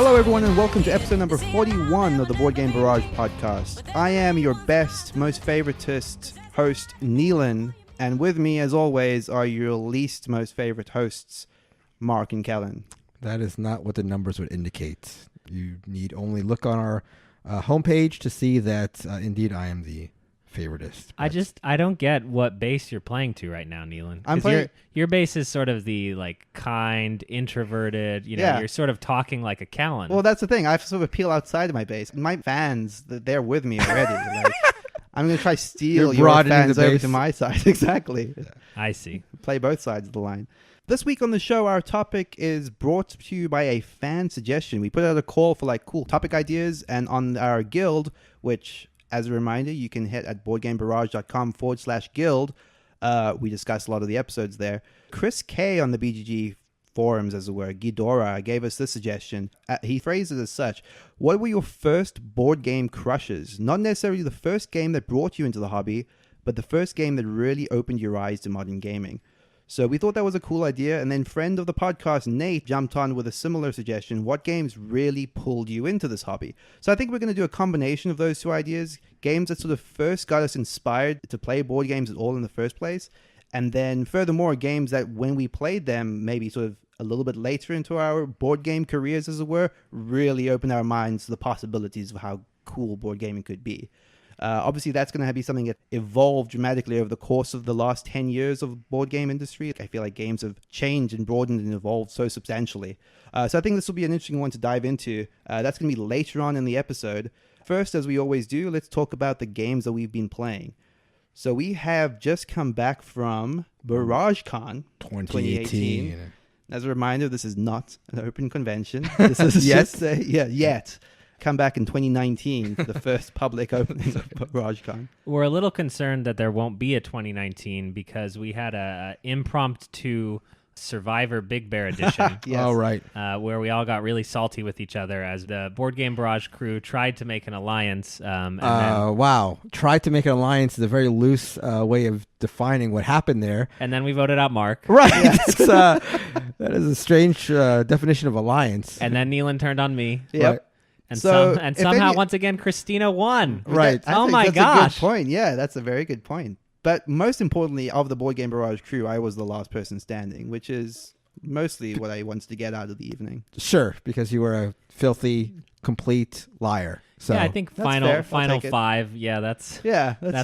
Hello, everyone, and welcome to episode number 41 of the Board Game Barrage podcast. I am your best, most favoritist host, Neelan, and with me, as always, are your least most favorite hosts, Mark and Kellen. That is not what the numbers would indicate. You need only look on our homepage to see that indeed I am the favoritist. I don't get what base you're playing to right now, Neelan. I'm playing... Your base is sort of the kind, introverted, you're sort of talking like a Callan. Well, that's the thing. I sort of appeal outside of my base. My fans, they're with me already. I'm going to try steal your fans over to my side. Exactly. Yeah. I see. Play both sides of the line. This week on the show, our topic is brought to you by a fan suggestion. We put out a call for cool topic ideas, and on our guild, which, as a reminder, you can hit at boardgamebarrage.com/guild. We discussed a lot of the episodes there. Chris K on the BGG forums, as it were, Ghidorah, gave us this suggestion. He phrased it as such: what were your first board game crushes? Not necessarily the first game that brought you into the hobby, but the first game that really opened your eyes to modern gaming. So we thought that was a cool idea, and then friend of the podcast, Nate, jumped on with a similar suggestion. What games really pulled you into this hobby? So I think we're going to do a combination of those two ideas. Games that sort of first got us inspired to play board games at all in the first place, and then furthermore, games that when we played them, maybe sort of a little bit later into our board game careers, as it were, really opened our minds to the possibilities of how cool board gaming could be. Obviously, that's going to be something that evolved dramatically over the course of the last 10 years of the board game industry. I feel like games have changed and broadened and evolved so substantially. So I think this will be an interesting one to dive into. That's going to be later on in the episode. First, as we always do, let's talk about the games that we've been playing. So we have just come back from BarrageCon 2018. As a reminder, this is not an open convention. This is yet. Come back in 2019 for the first public opening of BarrageCon. We're a little concerned that there won't be a 2019 because we had a impromptu Survivor Big Bear edition. Yes. Oh, right. Where we all got really salty with each other as the Board Game Barrage crew tried to make an alliance. Wow. Tried to make an alliance is a very loose way of defining what happened there. And then we voted out Mark. Right. Yes. That is a strange definition of alliance. And then Neelan turned on me. Yep. Right. And somehow, once again, Christina won. Right. Oh my gosh. That's a good point. Yeah, that's a very good point. But most importantly, of the Board Game Barrage crew, I was the last person standing, which is mostly what I wanted to get out of the evening. Sure, because you were a filthy, complete liar. So yeah, I think final five. Yeah, that's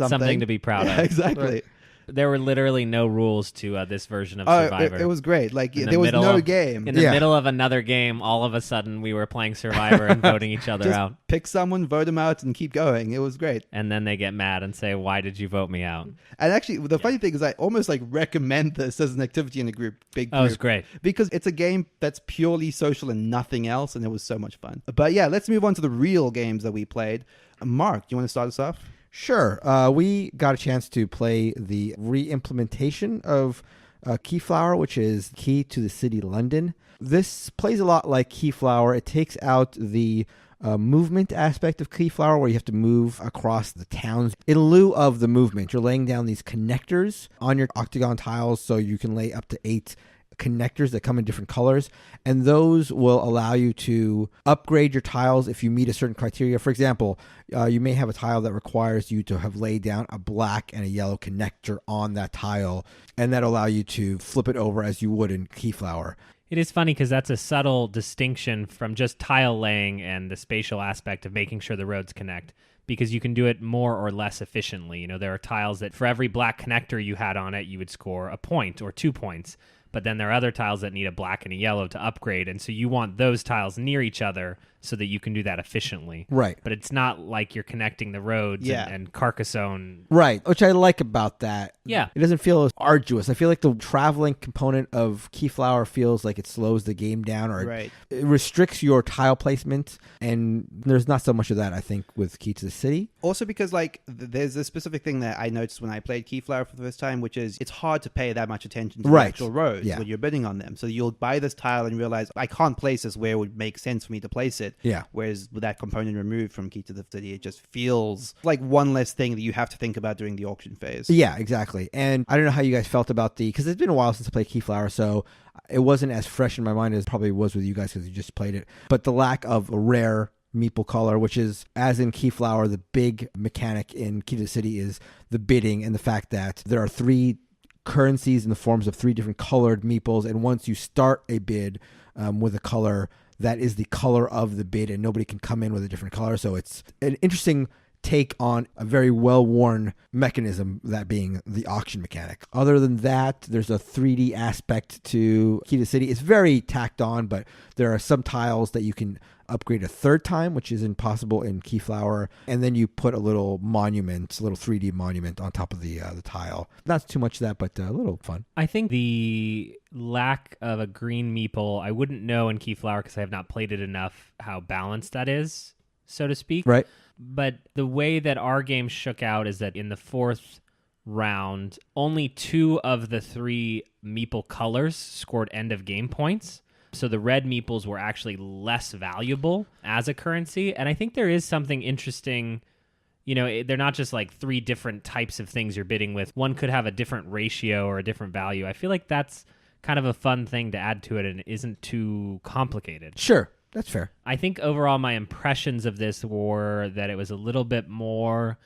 something to be proud of. Exactly. Right. There were literally no rules to this version of Survivor. It was great. There was no game. In the middle of another game, all of a sudden, we were playing Survivor and voting each other Just out. Pick someone, vote them out, and keep going. It was great. And then they get mad and say, why did you vote me out? And actually, the funny thing is I almost recommend this as an activity in a big group. Oh, it's great. Because it's a game that's purely social and nothing else, and it was so much fun. But yeah, let's move on to the real games that we played. Mark, do you want to start us off? Sure. We got a chance to play the re-implementation of Keyflower, which is Key to the City London. This plays a lot like Keyflower. It takes out the movement aspect of Keyflower, where you have to move across the towns. In lieu of the movement, you're laying down these connectors on your octagon tiles, so you can lay up to 8 connectors that come in different colors, and those will allow you to upgrade your tiles if you meet a certain criteria. For example, you may have a tile that requires you to have laid down a black and a yellow connector on that tile, and that'll allow you to flip it over as you would in Keyflower. It is funny because that's a subtle distinction from just tile laying and the spatial aspect of making sure the roads connect, because you can do it more or less efficiently. There are tiles that for every black connector you had on it, you would score a point or 2 points. But then there are other tiles that need a black and a yellow to upgrade, and so you want those tiles near each other so that you can do that efficiently. Right. But it's not like you're connecting the roads and Carcassonne. Right, which I like about that. Yeah. It doesn't feel as arduous. I feel like the traveling component of Keyflower feels like it slows the game down, or it restricts your tile placement, and there's not so much of that, I think, with Key to the City. Also because, there's a specific thing that I noticed when I played Keyflower for the first time, which is it's hard to pay that much attention to the actual roads when you're bidding on them. So you'll buy this tile and realize, I can't place this where it would make sense for me to place it. it. Yeah. Whereas with that component removed from Key to the City, it just feels like one less thing that you have to think about during the auction phase. Yeah, exactly. And I don't know how you guys felt about because it's been a while since I played Keyflower, so it wasn't as fresh in my mind as it probably was with you guys because you just played it. But the lack of a rare meeple color, which is, as in Keyflower, the big mechanic in Key to the City is the bidding and the fact that there are 3 currencies in the forms of 3 different colored meeples, and once you start a bid with a color, that is the color of the bid, and nobody can come in with a different color. So it's an interesting take on a very well-worn mechanism, that being the auction mechanic. Other than that, there's a 3D aspect to Key to the City. It's very tacked on, but there are some tiles that you can upgrade a 3rd time, which is impossible in Keyflower, and then you put a little monument, a little 3D monument on top of the tile. Not too much of that, but a little fun. I think the lack of a green meeple, I wouldn't know in Keyflower because I have not played it enough how balanced that is, so to speak. Right. But the way that our game shook out is that in the 4th round, only 2 of the 3 meeple colors scored end of game points. So the red meeples were actually less valuable as a currency. And I think there is something interesting. You know, they're not just like 3 different types of things you're bidding with. One could have a different ratio or a different value. I feel like that's kind of a fun thing to add to it and isn't too complicated. Sure. That's fair. I think overall my impressions of this were that it was a little bit more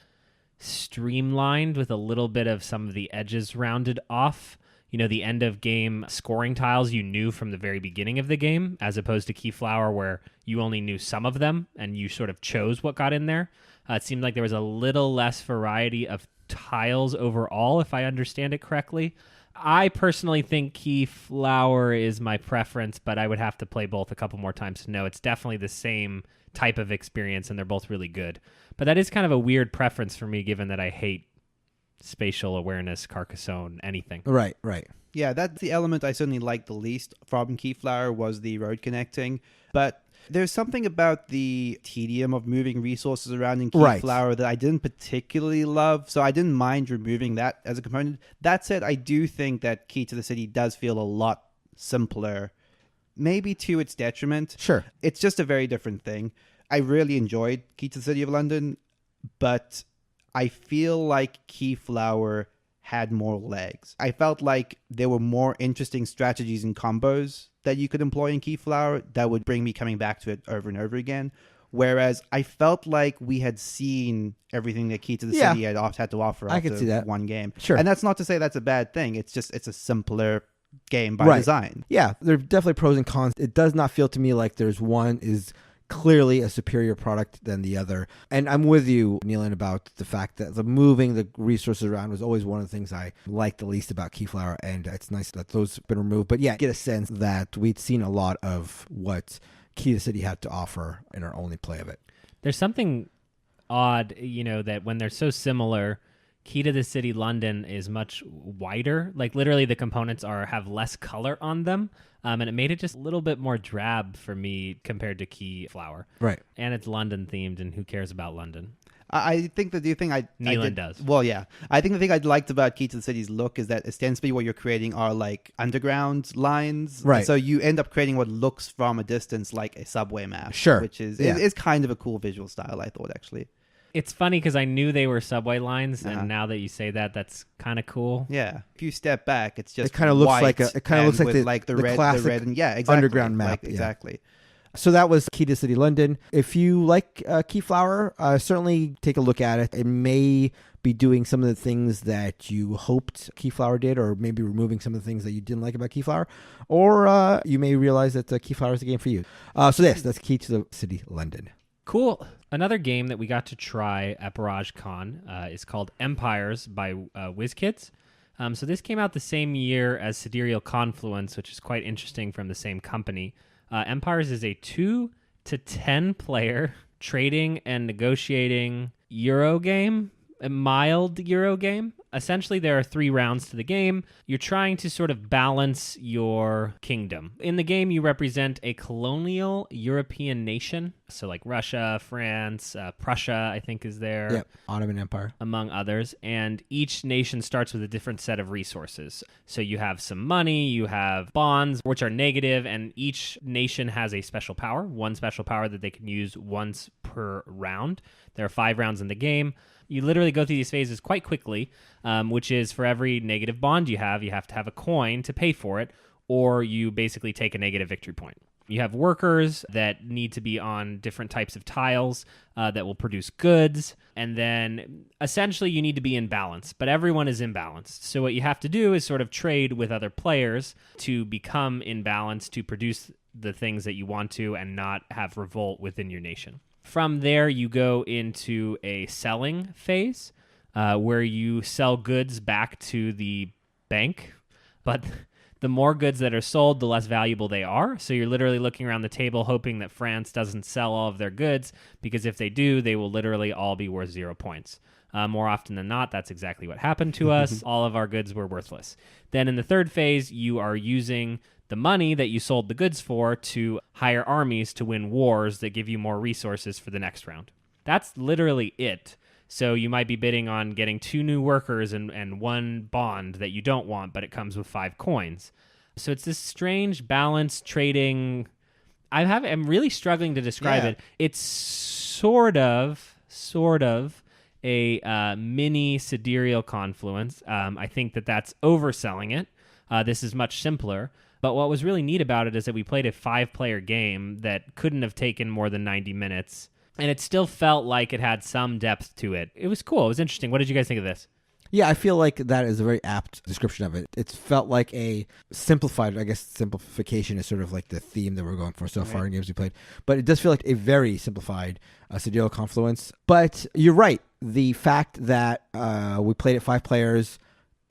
streamlined with a little bit of some of the edges rounded off. You know, the end of game scoring tiles you knew from the very beginning of the game, as opposed to Keyflower where you only knew some of them and you sort of chose what got in there. It seemed like there was a little less variety of tiles overall, if I understand it correctly. I personally think Keyflower is my preference, but I would have to play both a couple more times to know. It's definitely the same type of experience, and they're both really good. But that is kind of a weird preference for me, given that I hate spatial awareness, Carcassonne, anything. Right, right. Yeah, that's the element I certainly liked the least from Keyflower was the road connecting. But there's something about the tedium of moving resources around in Keyflower that I didn't particularly love, so I didn't mind removing that as a component. That said, I do think that Key to the City does feel a lot simpler, maybe to its detriment. Sure. It's just a very different thing. I really enjoyed Key to the City of London, but I feel like Keyflower had more legs. I felt like there were more interesting strategies and combos that you could employ in Keyflower that would bring me coming back to it over and over again. Whereas I felt like we had seen everything that Key to the City had to offer I could see that. one game. Sure. And that's not to say that's a bad thing. It's just, it's a simpler game by design. Yeah, there are definitely pros and cons. It does not feel to me like there's one is clearly a superior product than the other. And I'm with you, Neelan, about the fact that the moving the resources around was always one of the things I liked the least about Keyflower, and it's nice that those have been removed. But yeah, get a sense that we'd seen a lot of what Key to the City had to offer in our only play of it. There's something odd, you know, that when they're so similar, Key to the City London is much wider. Like literally the components have less color on them. And it made it just a little bit more drab for me compared to Keyflower. Right. And it's London themed, and who cares about London? I think that the thing Neelan does. Well, yeah. I think the thing I liked about Key to the City's look is that ostensibly what you're creating are like underground lines. Right. So you end up creating what looks from a distance like a subway map. Sure. Which is Yeah. is kind of a cool visual style, I thought, actually. It's funny because I knew they were subway lines, and now that you say that, that's kind of cool. Yeah. If you step back, it's just It kind of looks white like the the red, classic the red, and exactly, underground map. Exactly. So that was Key to City London. If you like Keyflower, certainly take a look at it. It may be doing some of the things that you hoped Keyflower did, or maybe removing some of the things that you didn't like about Keyflower, or you may realize that Keyflower is the game for you. That's Key to the City London. Cool. Another game that we got to try at Barrage Con is called Empires by WizKids. So this came out the same year as Sidereal Confluence, which is quite interesting from the same company. Empires is a 2 to 10 player trading and negotiating Euro game, a mild Euro game. Essentially, there are 3 rounds to the game. You're trying to sort of balance your kingdom. In the game, you represent a colonial European nation, So like Russia, France, Prussia, I think is there. Yep, Ottoman Empire. Among others. And each nation starts with a different set of resources. So you have some money, you have bonds, which are negative, and each nation has a special power, one special power that they can use once per round. There are 5 rounds in the game. You literally go through these phases quite quickly, which is for every negative bond you have to have a coin to pay for it, or you basically take a negative victory point. You have workers that need to be on different types of tiles that will produce goods. And then essentially you need to be in balance, but everyone is imbalanced. So what you have to do is sort of trade with other players to become in balance, to produce the things that you want to and not have revolt within your nation. From there, you go into a selling phase where you sell goods back to the bank, but the more goods that are sold, the less valuable they are. So you're literally looking around the table hoping that France doesn't sell all of their goods, because if they do, they will literally all be worth 0 points. More often than not, that's exactly what happened to us. All of our goods were worthless. Then in the third phase, you are using the money that you sold the goods for to hire armies to win wars that give you more resources for the next round. That's literally it. So you might be bidding on getting 2 new workers and 1 bond that you don't want, but it comes with 5 coins. So it's this strange balance trading. I'm really struggling to describe it. It's sort of a mini sidereal confluence. I think that's overselling it. This is much simpler. But what was really neat about it is that we played a 5-player game that couldn't have taken more than 90 minutes. And it still felt like it had some depth to it. It was cool. It was interesting. What did you guys think of this? Yeah, I feel like that is a very apt description of it. It felt like a simplified, I guess simplification is sort of like the theme that we're going for so far in games we played. But it does feel like a very simplified sidereal confluence. But you're right. The fact that we played it 5 players,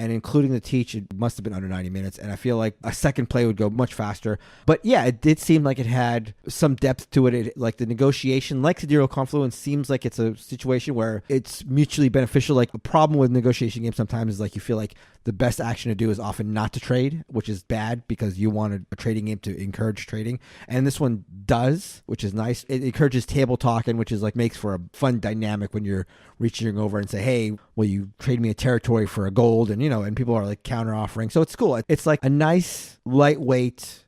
and including the teach, it must have been under 90 minutes. And I feel like a second play would go much faster. But yeah, it did seem like it had some depth to it. Like the negotiation, like Sidereal Confluence, seems like it's a situation where it's mutually beneficial. Like a problem with negotiation games sometimes is like you feel like the best action to do is often not to trade, which is bad because you want a trading game to encourage trading. And this one does, which is nice. It encourages table talking, which is like makes for a fun dynamic when you're reaching over and say, hey, will you trade me a territory for a gold? And, and people are like counter offering. So it's cool. It's like a nice, lightweight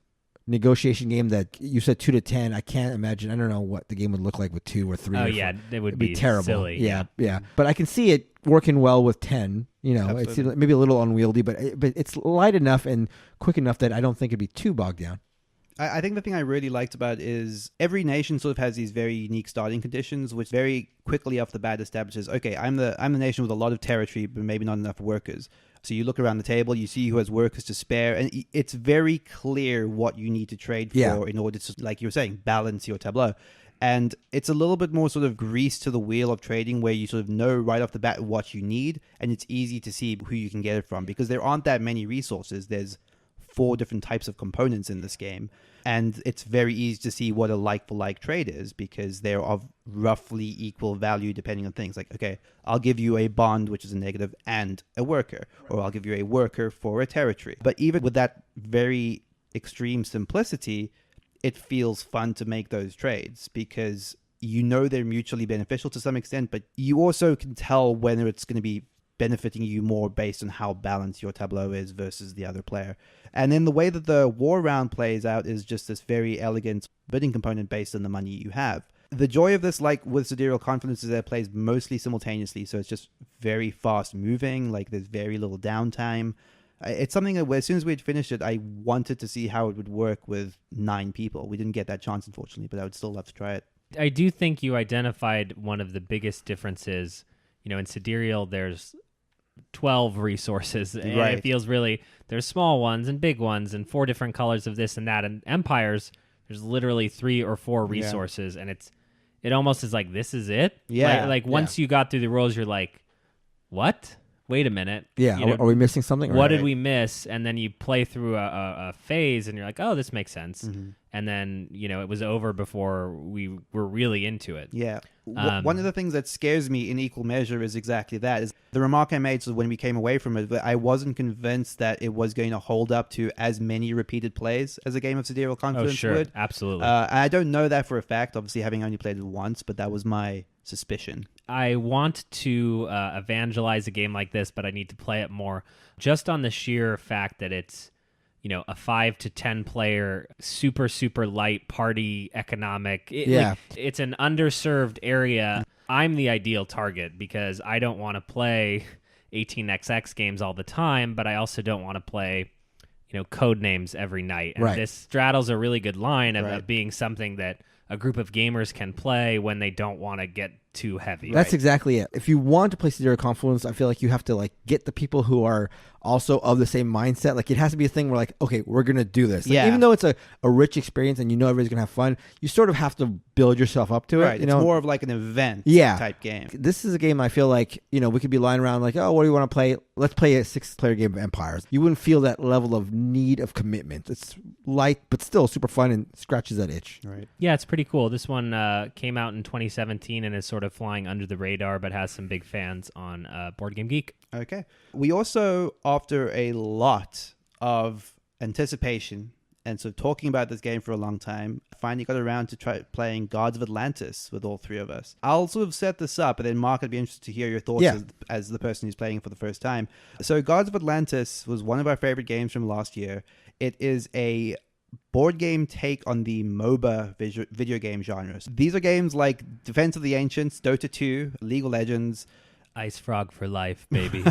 negotiation game that you said 2 to 10. I can't imagine. I don't know what the game would look like with 2 or 3. Oh, or yeah. 4. It would It'd be terrible. Silly. Yeah. But I can see it working well with 10. It's maybe a little unwieldy, but it's light enough and quick enough that I don't think it'd be too bogged down. I think the thing I really liked about it is every nation sort of has these very unique starting conditions, which very quickly off the bat establishes, okay, I'm the nation with a lot of territory, but maybe not enough workers. So you look around the table, you see who has workers to spare, and it's very clear what you need to trade for in order to, like you were saying, balance your tableau. And it's a little bit more sort of grease to the wheel of trading where you sort of know right off the bat what you need, and it's easy to see who you can get it from because there aren't that many resources. There's 4 different types of components in this game, and it's very easy to see what a like-for-like trade is because they're of roughly equal value depending on things. Like, okay, I'll give you a bond, which is a negative, and a worker, or I'll give you a worker for a territory. But even with that very extreme simplicity, it feels fun to make those trades because they're mutually beneficial to some extent, but you also can tell whether it's going to be benefiting you more based on how balanced your tableau is versus the other player. And then the way that the war round plays out is just this very elegant bidding component based on the money you have. The joy of this, like with Sidereal Confluence, is that it plays mostly simultaneously, so it's just very fast moving, like there's very little downtime. It's something that as soon as we'd finished it, I wanted to see how it would work with 9 people. We didn't get that chance, unfortunately, but I would still love to try it. I do think you identified one of the biggest differences. In Sidereal, there's 12 resources, and it feels really, there's small ones and big ones and 4 different colors of this and that. And Empires, there's literally 3 or 4 resources, and it almost is like, this is it? Yeah. Like once you got through the rules, you're like, what? Wait a minute. Yeah, are we missing something? What did we miss? And then you play through a phase, and you're like, oh, this makes sense. Mm-hmm. And then, it was over before we were really into it. Yeah. One of the things that scares me in equal measure is exactly that, is The remark I made was when we came away from it, that I wasn't convinced that it was going to hold up to as many repeated plays as a game of Sidereal Confidence would. Absolutely. I don't know that for a fact, obviously having only played it once, but that was my suspicion. I want to evangelize a game like this, but I need to play it more just on the sheer fact that it's, a 5 to 10 player, super, super light party economic. It's an underserved area. I'm the ideal target because I don't want to play 18xx games all the time, but I also don't want to play, code names every night. And this straddles a really good line of being something that a group of gamers can play when they don't want to get too heavy. That's exactly it. If you want to play Sidereal Confluence, I feel like you have to get the people who are also of the same mindset. It has to be a thing where okay, we're going to do this. Even though it's a rich experience and everybody's going to have fun, you sort of have to build yourself up to it. It's more of an event type game. This is a game I feel like, we could be lying around oh, what do you want to play? Let's play a 6-player game of Empires. You wouldn't feel that level of need of commitment. It's light, but still super fun and scratches that itch. Right. Yeah, it's pretty cool. This one came out in 2017 and is sort of flying under the radar, but has some big fans on BoardGameGeek. Okay. We also, after a lot of anticipation and so talking about this game for a long time, finally got around to try playing Guards of Atlantis with all three of us. I'll sort of set this up, and then Mark, I'd be interested to hear your thoughts as the person who's playing it for the first time. So Guards of Atlantis was one of our favorite games from last year. It is a board game take on the MOBA video game genres. These are games like Defense of the Ancients, Dota 2, League of Legends. Ice Frog for life, baby.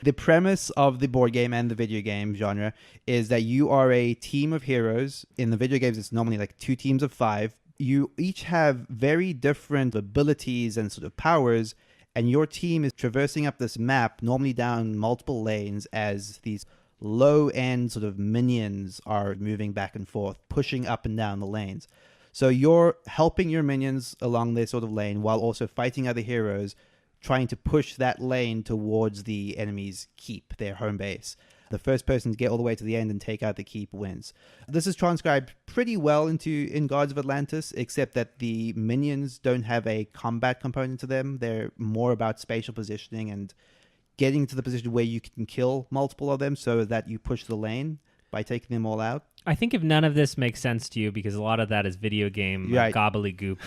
The premise of the board game and the video game genre is that you are a team of heroes. In the video games, it's normally 2 teams of 5. You each have very different abilities and sort of powers, and your team is traversing up this map, normally down multiple lanes, as these low-end sort of minions are moving back and forth, pushing up and down the lanes. So you're helping your minions along this sort of lane while also fighting other heroes, trying to push that lane towards the enemy's keep, their home base. The first person to get all the way to the end and take out the keep wins. This is transcribed pretty well in Guards of Atlantis, except that the minions don't have a combat component to them. They're more about spatial positioning and getting to the position where you can kill multiple of them so that you push the lane by taking them all out. I think if none of this makes sense to you, because a lot of that is video game gobbledygook,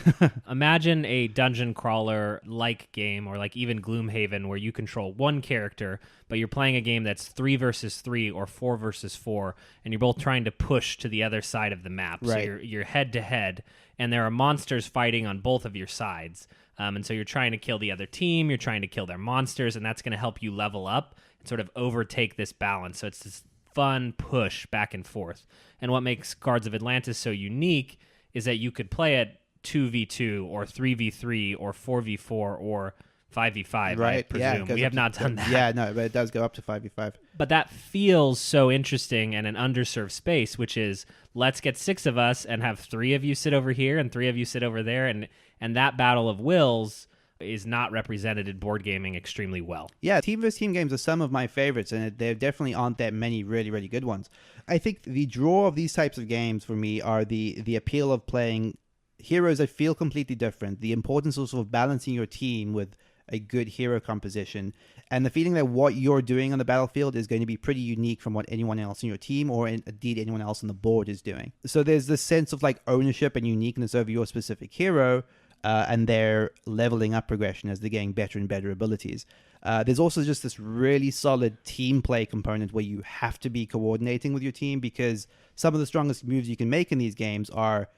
imagine a dungeon crawler-like game, or even Gloomhaven, where you control one character, but you're playing a game that's 3 versus 3 or 4 versus 4, and you're both trying to push to the other side of the map. Right. So you're head-to-head, and there are monsters fighting on both of your sides. And so you're trying to kill the other team, you're trying to kill their monsters, and that's going to help you level up and sort of overtake this balance. So it's this fun push back and forth. And what makes Guards of Atlantis so unique is that you could play it 2v2 or 3v3 or 4v4 or 5v5, I presume. We have not done that. Yeah, no, but it does go up to 5v5. But that feels so interesting and an underserved space, which is, let's get 6 of us and have 3 of you sit over here and 3 of you sit over there. And that battle of wills is not represented in board gaming extremely well. Yeah, team versus team games are some of my favorites, and there definitely aren't that many really, really good ones. I think the draw of these types of games for me are the appeal of playing heroes that feel completely different, the importance of sort of balancing your team with a good hero composition, and the feeling that what you're doing on the battlefield is going to be pretty unique from what anyone else in your team or indeed anyone else on the board is doing. So there's this sense of ownership and uniqueness over your specific hero, and their leveling up progression as they're getting better and better abilities. There's also just this really solid team play component where you have to be coordinating with your team, because some of the strongest moves you can make in these games are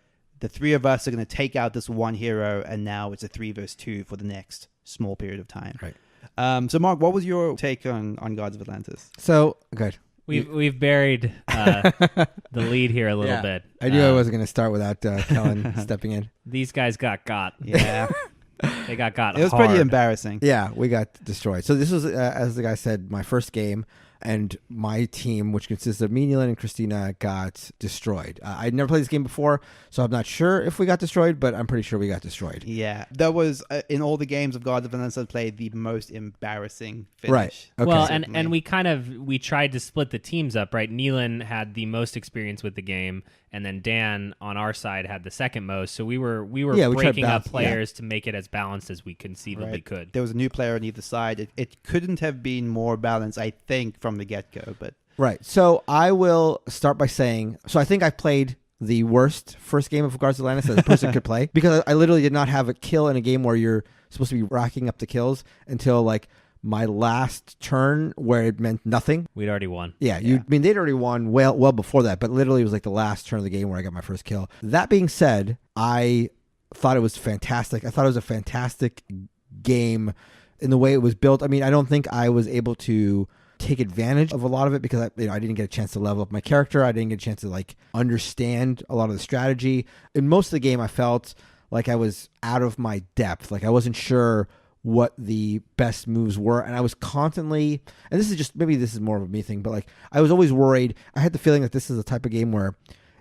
the 3 of us are going to take out this one hero, and now it's a 3 versus 2 for the next small period of time. Right. So Mark, what was your take on Guards of Atlantis? So, good. We've buried the lead here a little bit. I knew I wasn't going to start without Kellen stepping in. These guys got. Yeah. They got It was hard. pretty embarrassing. Yeah, we got destroyed. So this was, as the guy said, my first game. and my team, which consists of me, Neelan, and Christina, got destroyed. I'd never played this game before, so I'm not sure if we got destroyed, but I'm pretty sure we got destroyed. Yeah, that was in all the games of Guards of Atlantis I've played the most embarrassing finish. Right. Okay. Well, and we tried to split the teams up, right? Neelan had the most experience with the game, and then Dan on our side had the second most. So we were breaking up players to make it as balanced as we conceivably could. There was a new player on either side. It couldn't have been more balanced, I think, from the get-go. But right. So I will start by saying, so I think I played the worst first game of Guards of Atlantis that a person could play, because I literally did not have a kill in a game where you're supposed to be racking up the kills until like my last turn, where it meant nothing. We'd already won. Yeah. I mean, they'd already won well before that, but literally it was like the last turn of the game where I got my first kill. That being said, I thought it was fantastic. I thought it was a fantastic game in the way it was built. I mean, I don't think I was able to take advantage of a lot of it because I didn't get a chance to level up my character. I didn't get a chance to like understand a lot of the strategy. In most of the game, I felt like I was out of my depth. Like I wasn't sure what the best moves were, and I was constantly, and this is more of a me thing, but like I was always worried. I had the feeling that this is the type of game where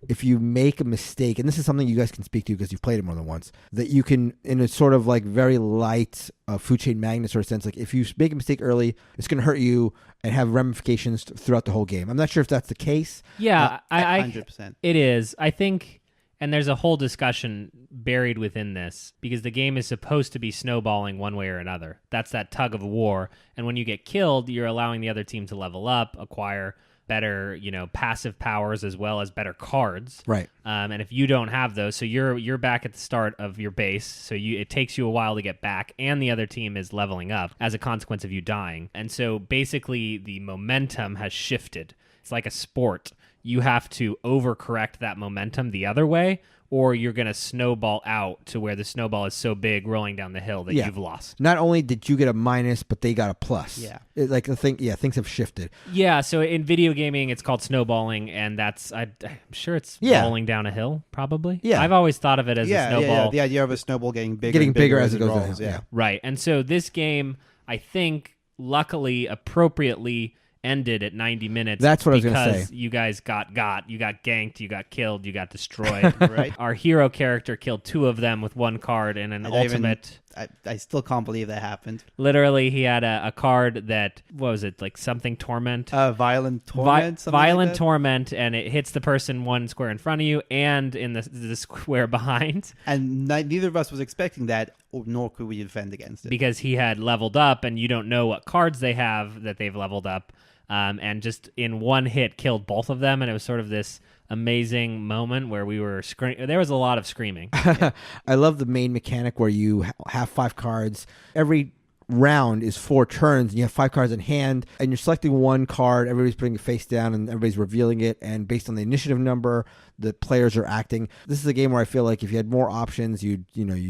if you make a mistake, and this is something you guys can speak to because you've played it more than once, that you can, in a sort of like very light food chain magnet sort of sense, like if you make a mistake early, it's going to hurt you and have ramifications throughout the whole game. I'm not sure if that's the case. Yeah, 100%. It is. I think, and there's a whole discussion buried within this, because the game is supposed to be snowballing one way or another. That's that tug of war. And when you get killed, you're allowing the other team to level up, acquire better, passive powers as well as better cards. Right. And if you don't have those, so you're back at the start of your base, so it takes you a while to get back, and the other team is leveling up as a consequence of you dying. And so basically the momentum has shifted. It's like a sport. You have to overcorrect that momentum the other way, or you're going to snowball out to where the snowball is so big rolling down the hill that you've lost. Not only did you get a minus, but they got a plus. Yeah. Things have shifted. Yeah, so in video gaming, it's called snowballing, and I'm sure it's rolling down a hill, probably. Yeah. I've always thought of it as a snowball. Yeah, the idea of a snowball getting bigger as it goes rolls, down. Yeah. Right, and so this game, I think, luckily, appropriately ended at 90 minutes. That's what I was going to say. Because you guys got ganked, you got killed, you got destroyed. Right. Our hero character killed two of them with one card in an ultimate. I still can't believe that happened. Literally, he had a card that, what was it, like something torment? Violent torment. Violent torment, and it hits the person one square in front of you and in the square behind. And neither of us was expecting that, nor could we defend against it. Because he had leveled up, and you don't know what cards they have that they've leveled up. And just in one hit killed both of them, and it was sort of this amazing moment where we were there was a lot of screaming. I love the main mechanic where you have 5 cards. Every round is 4 turns, and you have 5 cards in hand, and you're selecting one card. Everybody's putting it face down, and everybody's revealing it, and based on the initiative number, the players are acting. This is a game where I feel like if you had more options, you'd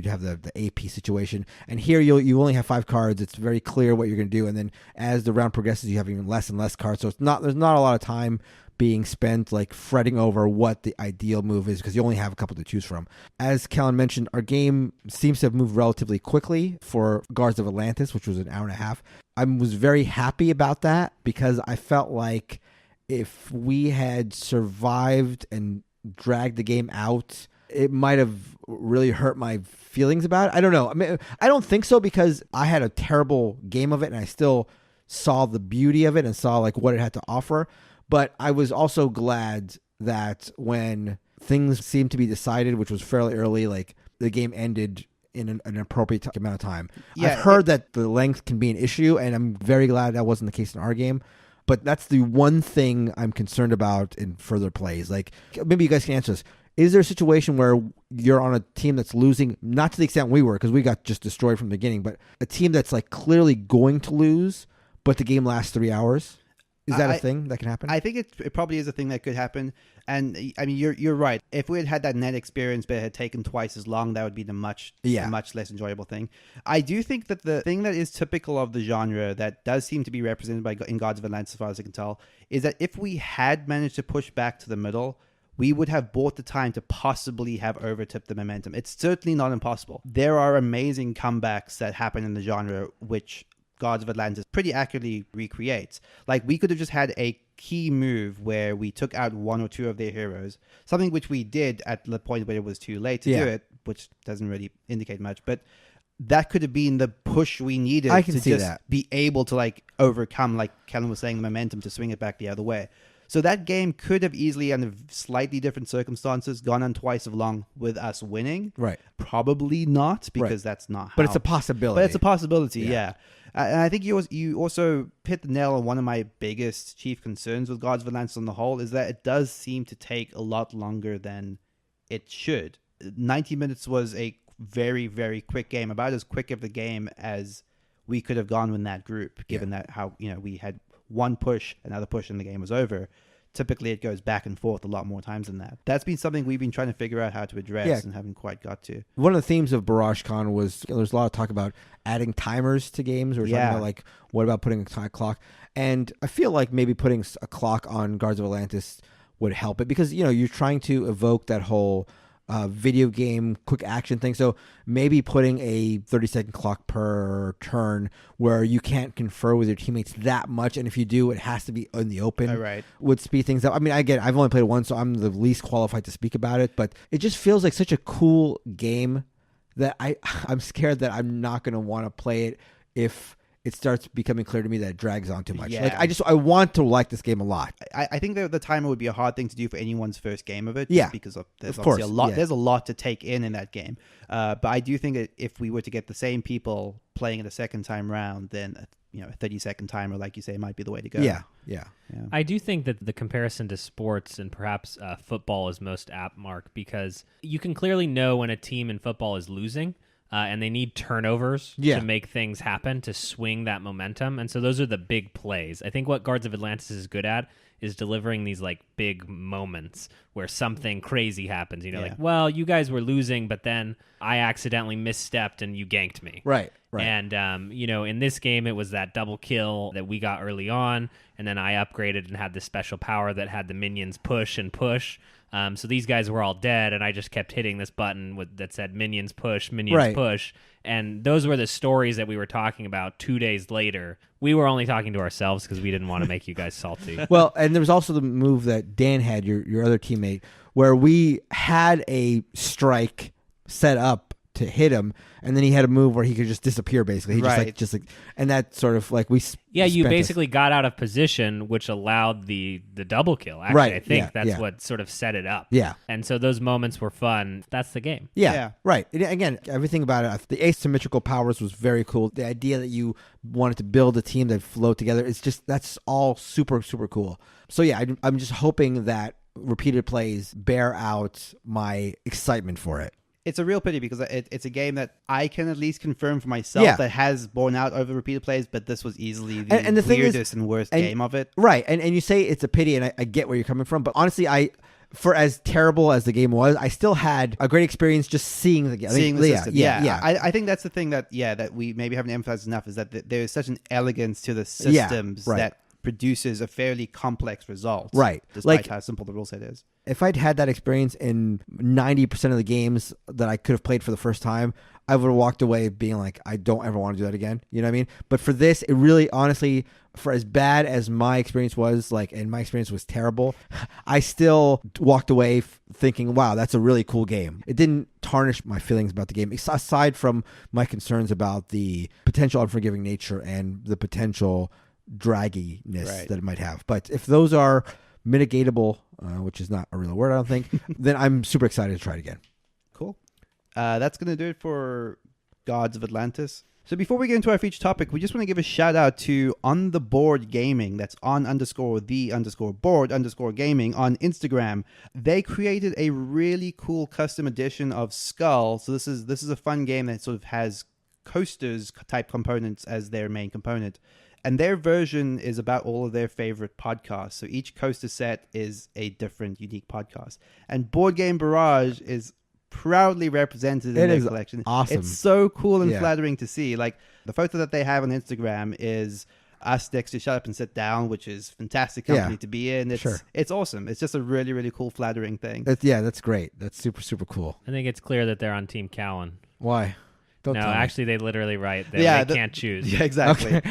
have the AP situation, and here you only have 5 cards. It's very clear what you're going to do, and then as the round progresses, you have even less and less cards, so there's not a lot of time being spent like fretting over what the ideal move is, because you only have a couple to choose from. As Kellen mentioned, our game seems to have moved relatively quickly for Guards of Atlantis, which was an hour and a half. I was very happy about that, because I felt like if we had survived and dragged the game out, it might have really hurt my feelings about it. I don't know. I mean, I don't think so, because I had a terrible game of it, and I still saw the beauty of it and saw like what it had to offer. But I was also glad that when things seemed to be decided, which was fairly early, like the game ended in an appropriate amount of time. Yeah, I've heard that the length can be an issue, and I'm very glad that wasn't the case in our game. But that's the one thing I'm concerned about in further plays. Like, maybe you guys can answer this. Is there a situation where you're on a team that's losing, not to the extent we were, because we got just destroyed from the beginning, but a team that's like clearly going to lose, but the game lasts 3 hours? Is that a thing that can happen? I think it probably is a thing that could happen. And I mean, you're right. If we had that net experience, but it had taken twice as long, that would be a much less enjoyable thing. I do think that the thing that is typical of the genre that does seem to be represented in Guards of Atlantis, as far as I can tell, is that if we had managed to push back to the middle, we would have bought the time to possibly have overtipped the momentum. It's certainly not impossible. There are amazing comebacks that happen in the genre, which Guards of Atlantis pretty accurately recreates. Like, we could have just had a key move where we took out one or two of their heroes, something which we did at the point where it was too late to do it, which doesn't really indicate much, but that could have been the push we needed to just be able to like overcome, like Kellen was saying, the momentum to swing it back the other way. So that game could have easily, under slightly different circumstances, gone on twice as long with us winning. Right. Probably not, because that's not how. But it's a possibility. But it's a possibility, yeah. And I think you also hit the nail on one of my biggest chief concerns with Guards of Atlantis on the whole, is that it does seem to take a lot longer than it should. 90 minutes was a very, very quick game, about as quick of a game as we could have gone with that group, given that how, we had one push, another push, and the game was over. Typically, it goes back and forth a lot more times than that. That's been something we've been trying to figure out how to address and haven't quite got to. One of the themes of BarageCon was there's a lot of talk about adding timers to games. We're talking about, like, what about putting a time clock? And I feel like maybe putting a clock on Guards of Atlantis would help it, because, you're trying to evoke that whole video game quick action thing. So maybe putting a 30-second clock per turn where you can't confer with your teammates that much, and if you do, it has to be in the open, would speed things up. I mean, again, I've only played it once, so I'm the least qualified to speak about it, but it just feels like such a cool game that I'm scared that I'm not going to want to play it if it starts becoming clear to me that it drags on too much. Yeah. Like, I want to like this game a lot. I think that the timer would be a hard thing to do for anyone's first game of it. Yeah. Because there's obviously a lot. There's a lot to take in that game. But I do think that if we were to get the same people playing it a second time round, then a 30-second timer, like you say, might be the way to go. Yeah. I do think that the comparison to sports and perhaps football is most apt, Mark, because you can clearly know when a team in football is losing. And they need turnovers to make things happen, to swing that momentum. And so those are the big plays. I think what Guards of Atlantis is good at is delivering these like big moments where something crazy happens. Like, well, you guys were losing, but then I accidentally misstepped and you ganked me. Right. And, in this game, it was that double kill that we got early on. And then I upgraded and had this special power that had the minions push and push. So these guys were all dead, and I just kept hitting this button that said minions push, push. And those were the stories that we were talking about 2 days later. We were only talking to ourselves because we didn't want to make you guys salty. Well, and there was also the move that Dan had, your other teammate, where we had a strike set up to hit him, and then he had a move where he could just disappear, basically. He just and that sort of like we you basically got out of position, which allowed the double kill. Actually, I think that's what sort of set it up. Yeah, and so those moments were fun. That's the game. Yeah. Right. And again, everything about it, the asymmetrical powers was very cool. The idea that you wanted to build a team that flowed together, that's all super, super cool. So yeah, I'm just hoping that repeated plays bear out my excitement for it. It's a real pity, because it's a game that I can at least confirm for myself that has borne out over repeated plays, but this was easily the weirdest and worst game of it. Right, and you say it's a pity, and I get where you're coming from, but honestly, for as terrible as the game was, I still had a great experience just seeing the game. Seeing the system. Yeah. I think that's the thing that we maybe haven't emphasized enough, is that there is such an elegance to the systems that produces a fairly complex result. Right. Despite how simple the rule set is. If I'd had that experience in 90% of the games that I could have played for the first time, I would have walked away being like, I don't ever want to do that again. You know what I mean? But for this, it really, honestly, for as bad as my experience was, and my experience was terrible, I still walked away thinking, wow, that's a really cool game. It didn't tarnish my feelings about the game, aside from my concerns about the potential unforgiving nature and the potential dragginess that it might have. But if those are mitigatable, which is not a real word, I don't think, then I'm super excited to try it again. Cool. That's going to do it for Guards of Atlantis. So before we get into our feature topic, we just want to give a shout out to On the Board Gaming. That's on_the_board_gaming on Instagram. They created a really cool custom edition of Skull. So this is a fun game that sort of has coasters type components as their main component. And their version is about all of their favorite podcasts. So each coaster set is a different, unique podcast. And Board Game Barrage is proudly represented in their collection. Awesome. It's so cool and flattering to see. Like, the photo that they have on Instagram is us next to Shut Up and Sit Down, which is fantastic company to be in. It's awesome. It's just a really, really cool, flattering thing. That's great. That's super, super cool. I think it's clear that they're on Team Cowan. Why? Don't No, tell me. actually, they literally write that Yeah, they can't choose. Yeah, exactly.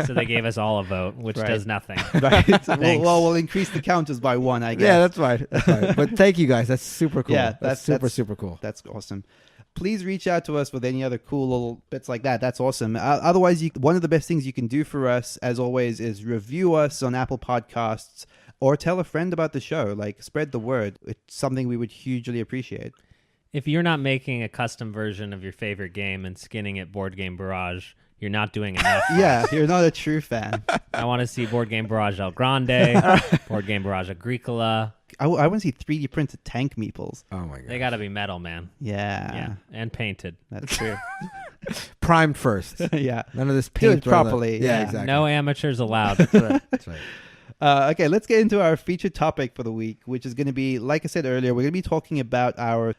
So they gave us all a vote, which Right. does nothing. Right. Thanks. Well, we'll increase the counters by 1, I guess. Yeah, that's fine. That's fine. But thank you guys. That's super cool. Yeah, that's super cool. That's awesome. Please reach out to us with any other cool little bits like that. That's awesome. Otherwise, one of the best things you can do for us, as always, is review us on Apple Podcasts or tell a friend about the show. Like, spread the word. It's something we would hugely appreciate. If you're not making a custom version of your favorite game and skinning it Board Game Barrage, you're not doing enough. Yeah, you're not a true fan. I want to see Board Game Barrage El Grande, Board Game Barrage Agricola. I want to see 3D printed tank meeples. Oh my god. They got to be metal, man. Yeah. And painted. That's true. Primed first. Yeah. None of this Do paint it properly. Yeah, Yeah. exactly. No amateurs allowed. That's right. Okay, let's get into our featured topic for the week, which is going to be, like I said earlier, we're going to be talking about our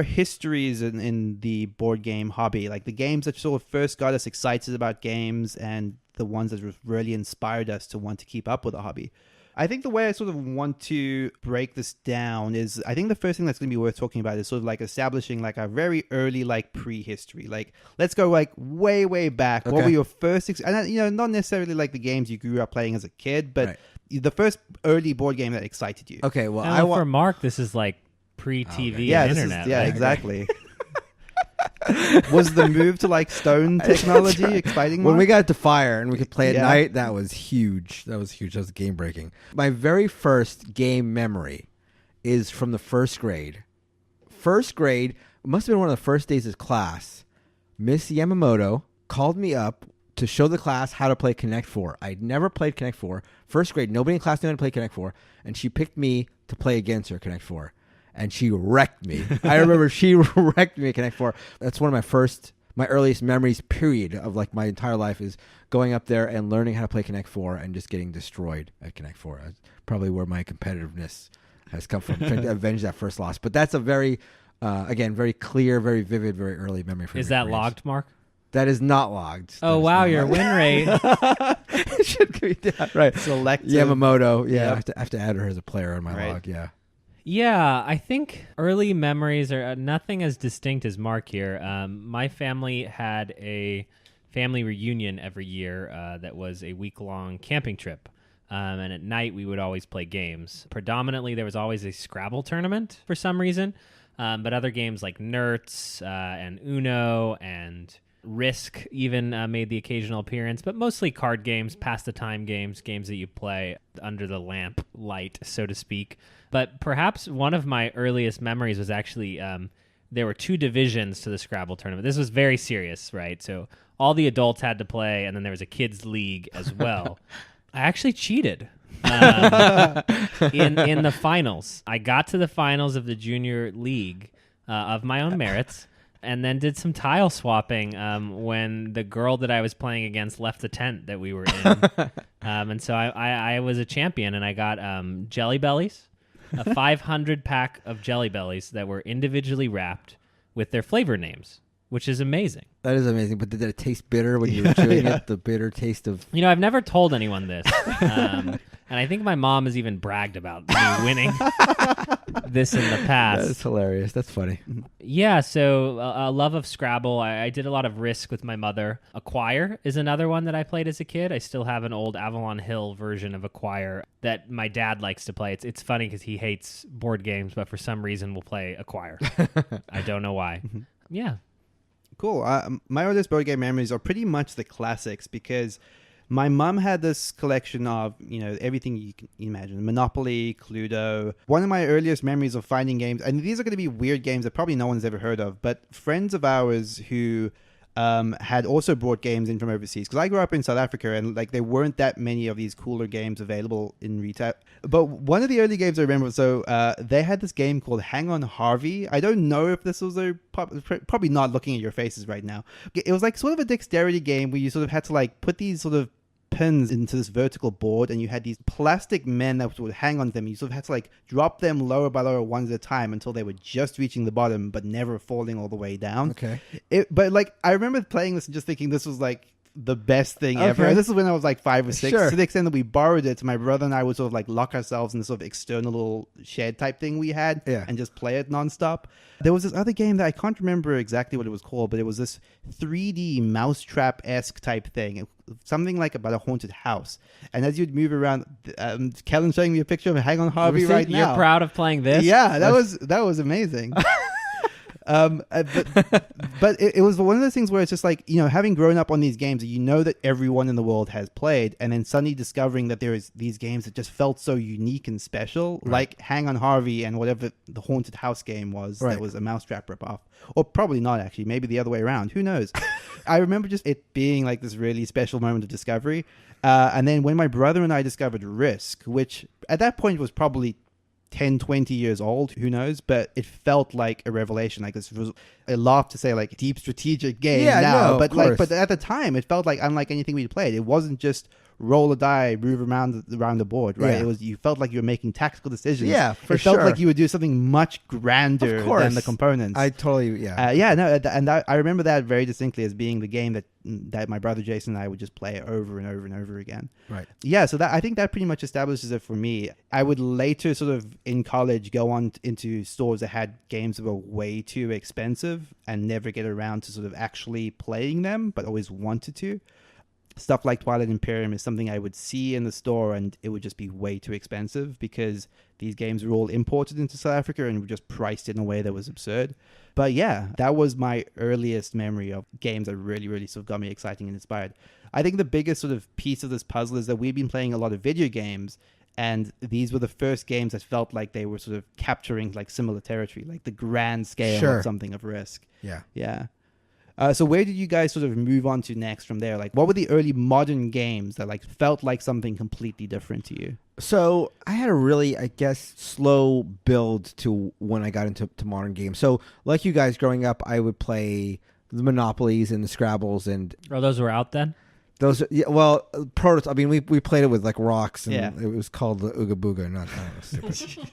histories in the board game hobby, like the games that sort of first got us excited about games and the ones that really inspired us to want to keep up with the hobby. I think the way I sort of want to break this down is, I think the first thing that's going to be worth talking about is sort of like establishing like a very early like prehistory. Like, let's go like way back. What Okay. were your first, and not necessarily like the games you grew up playing as a kid, but Right. the first early board game that excited you. Okay, well, And I for want. Mark, this is like pre-TV Okay. Yeah, and this is, internet. yeah, right? exactly. Was the move to like stone technology right. exciting? When Mark? we got to fire and we could play at Yeah. night, that was huge. That was game breaking. My very first game memory is from the first grade. First grade, must have been one of the first days of class. Miss Yamamoto called me up to show the class how to play Connect 4. I'd never played Connect 4. First grade, nobody in class knew how to play Connect 4, and she picked me to play against her Connect 4. And she wrecked me. I remember she wrecked me at Connect 4. That's one of my earliest memories, period, of like my entire life is going up there and learning how to play Connect 4 and just getting destroyed at Connect 4. That's probably where my competitiveness has come from, trying to avenge that first loss. But that's a very, again, very clear, very vivid, very early memory for me. Is that logged, Mark? That is not logged. Oh, wow, your win rate. It should be down. Right. Selective. Yamamoto. Yeah, Yep. I have to add her as a player on my Right. log. Yeah. Yeah, I think early memories are nothing as distinct as Mark here. My family had a family reunion every year that was a week-long camping trip. And at night, we would always play games. Predominantly, there was always a Scrabble tournament for some reason. But other games like Nerds and Uno and Risk even made the occasional appearance. But mostly card games, pass-the-time games, games that you play under the lamp light, so to speak. But perhaps one of my earliest memories was actually there were 2 divisions to the Scrabble tournament. This was very serious, right? So all the adults had to play, and then there was a kids' league as well. I actually cheated in the finals. I got to the finals of the junior league of my own merits, and then did some tile swapping when the girl that I was playing against left the tent that we were in. And so I was a champion, and I got Jelly Bellies, a 500 pack of Jelly Bellies that were individually wrapped with their flavor names, which is amazing. That is amazing. But did it taste bitter when you were chewing it? The bitter taste of... You know, I've never told anyone this. And I think my mom has even bragged about me winning this in the past. That's hilarious. That's funny. Yeah, so a love of Scrabble. I did a lot of Risk with my mother. Acquire is another one that I played as a kid. I still have an old Avalon Hill version of Acquire that my dad likes to play. It's funny because he hates board games, but for some reason will play Acquire. I don't know why. Yeah. Cool. My earliest board game memories are pretty much the classics because my mom had this collection of, everything you can imagine. Monopoly, Cluedo. One of my earliest memories of finding games, and these are going to be weird games that probably no one's ever heard of, but friends of ours who had also brought games in from overseas. Because I grew up in South Africa, and there weren't that many of these cooler games available in retail. But one of the early games I remember, they had this game called Hang On Harvey. I don't know if this was probably not looking at your faces right now. It was sort of a dexterity game where you sort of had to put these sort of pins into this vertical board, and you had these plastic men that would hang on them. You sort of had to drop them lower by lower one at a time until they were just reaching the bottom but never falling all the way down. Okay. But I remember playing this and just thinking this was the best thing ever. Okay. This is when I was like 5 or 6. Sure. To the extent that we borrowed it, my brother and I would sort of like lock ourselves in this sort of external little shed type thing we had and just play it nonstop. There was this other game that I can't remember exactly what it was called, but it was this 3D mousetrap-esque type thing. Something like about a haunted house. And as you'd move around, Kellen's showing me a picture of Hang On Harvey right now. You're proud of playing this? Yeah, that was amazing. But it was one of those things where it's just like, having grown up on these games that that everyone in the world has played, and then suddenly discovering that there is these games that just felt so unique and special, like Hang On Harvey and whatever the haunted house game was that was a mousetrap ripoff. Or probably not, actually. Maybe the other way around. Who knows? I remember just it being like this really special moment of discovery. And then when my brother and I discovered Risk, which at that point was probably 10, 20 years old, who knows, but it felt like a revelation. Like, this was a laugh to say like deep strategic game now, but at the time it felt like unlike anything we'd played. It wasn't just roll a die, move around the board, right? It was, you felt like you were making tactical decisions. Yeah, for it sure. It felt like you would do something much grander than the components. I totally, I remember that very distinctly as being the game that my brother Jason and I would just play over and over and over again. Right. Yeah, so I think that pretty much establishes it for me. I would later sort of in college go on into stores that had games that were way too expensive and never get around to sort of actually playing them, but always wanted to. Stuff like Twilight Imperium is something I would see in the store and it would just be way too expensive because these games were all imported into South Africa and were just priced in a way that was absurd. But yeah, that was my earliest memory of games that really, really sort of got me exciting and inspired. I think the biggest sort of piece of this puzzle is that we've been playing a lot of video games, and these were the first games that felt like they were sort of capturing like similar territory, like the grand scale of something of Risk. Yeah. So where did you guys sort of move on to next from there? Like, what were the early modern games that like felt like something completely different to you? So I had a really, I guess, slow build to when I got into modern games. So like you guys growing up, I would play the Monopolies and the Scrabbles and... Oh, those were out then? Those, prototypes. I mean, we played it with like rocks, and it was called the Ooga Booga, not stupid.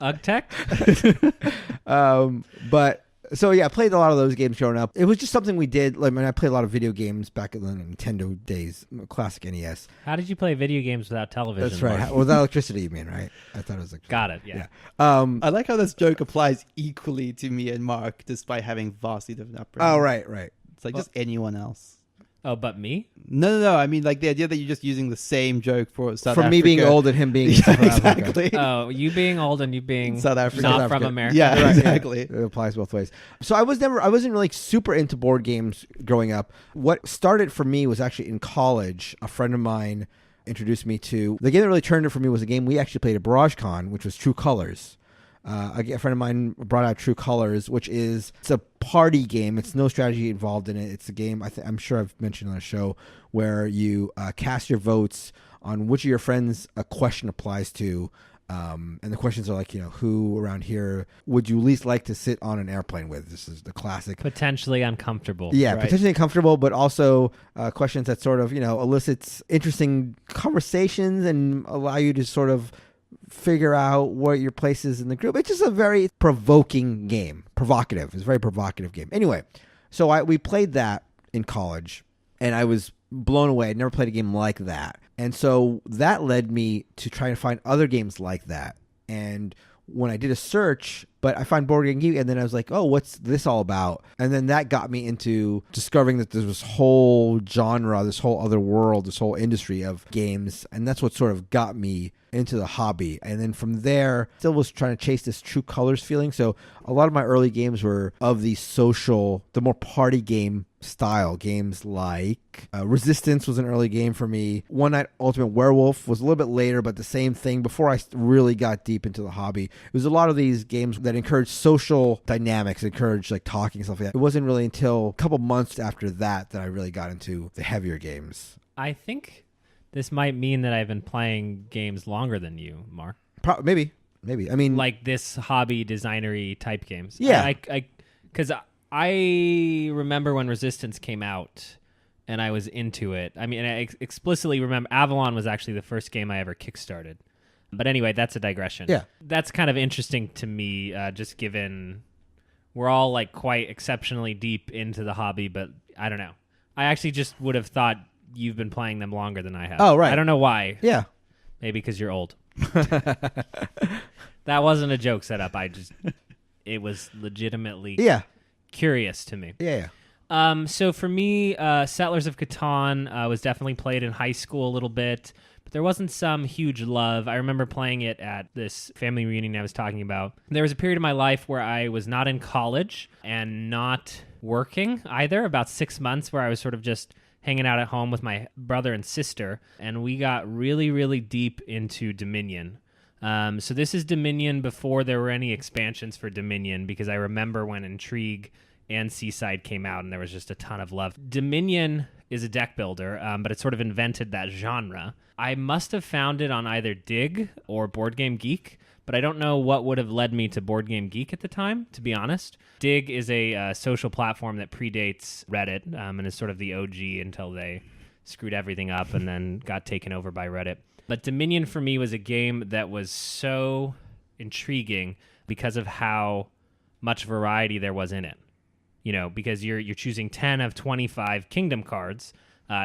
Ugtech? But... So yeah, I played a lot of those games growing up. It was just something we did. Like, I played a lot of video games back in the Nintendo days, classic NES. How did you play video games without television? That's right. Without electricity, you mean, right? I thought it was like... Got it, yeah. I like how this joke applies equally to me and Mark, despite having vastly different upbringings. Oh, right. It's like just anyone else. Oh, but me? No. I mean, like the idea that you're just using the same joke for South Africa. For me being old and him being exactly. Oh, you being old and you being South Africa. not from America. Yeah, right, exactly. Yeah. It applies both ways. So I wasn't really super into board games growing up. What started for me was actually in college. A friend of mine introduced me to the game that really turned it for me was a game we actually played at BarageCon, which was True Colors. A friend of mine brought out True Colors, which it's a party game. It's no strategy involved in it. It's a game I'm sure I've mentioned on the show where you cast your votes on which of your friends a question applies to. And the questions are like, who around here would you least like to sit on an airplane with? This is the classic. Potentially uncomfortable. Yeah, right. Potentially uncomfortable, but also questions that sort of, elicits interesting conversations and allow you to sort of figure out what your place is in the group. It's just a very provoking game. Provocative. It's a very provocative game. Anyway, so we played that in college, and I was blown away. I'd never played a game like that. And so that led me to try to find other games like that. And when I did a search, but I find BoardGameGeek, and then I was like, oh, what's this all about? And then that got me into discovering that there's this whole genre, this whole other world, this whole industry of games. And that's what sort of got me into the hobby. And then from there, still was trying to chase this True Colors feeling. So a lot of my early games were of the more party game style. Games like Resistance was an early game for me. One Night Ultimate Werewolf was a little bit later, but the same thing before I really got deep into the hobby. It was a lot of these games that encouraged social dynamics, encouraged like talking and stuff like that. It wasn't really until a couple months after that I really got into the heavier games. I think this might mean that I've been playing games longer than you, Mark. Maybe. I mean, like this hobby designery type games. Yeah. Because I remember when Resistance came out and I was into it. I mean, I explicitly remember Avalon was actually the first game I ever kickstarted. But anyway, that's a digression. Yeah. That's kind of interesting to me, just given we're all like quite exceptionally deep into the hobby, but I don't know. I actually just would have thought you've been playing them longer than I have. Oh, right. I don't know why. Yeah. Maybe because you're old. That wasn't a joke set up. It was legitimately curious to me. Yeah. So for me, Settlers of Catan was definitely played in high school a little bit, but there wasn't some huge love. I remember playing it at this family reunion I was talking about. There was a period of my life where I was not in college and not working either, about 6 months where I was sort of just hanging out at home with my brother and sister, and we got really, really deep into Dominion. So this is Dominion before there were any expansions for Dominion, because I remember when Intrigue and Seaside came out and there was just a ton of love. Dominion is a deck builder, but it sort of invented that genre. I must have found it on either Dig or BoardGameGeek, but I don't know what would have led me to BoardGameGeek at the time, to be honest. Dig is a social platform that predates Reddit and is sort of the OG until they screwed everything up and then got taken over by Reddit. But Dominion for me was a game that was so intriguing because of how much variety there was in it. You know, because you're choosing 10 of 25 kingdom cards.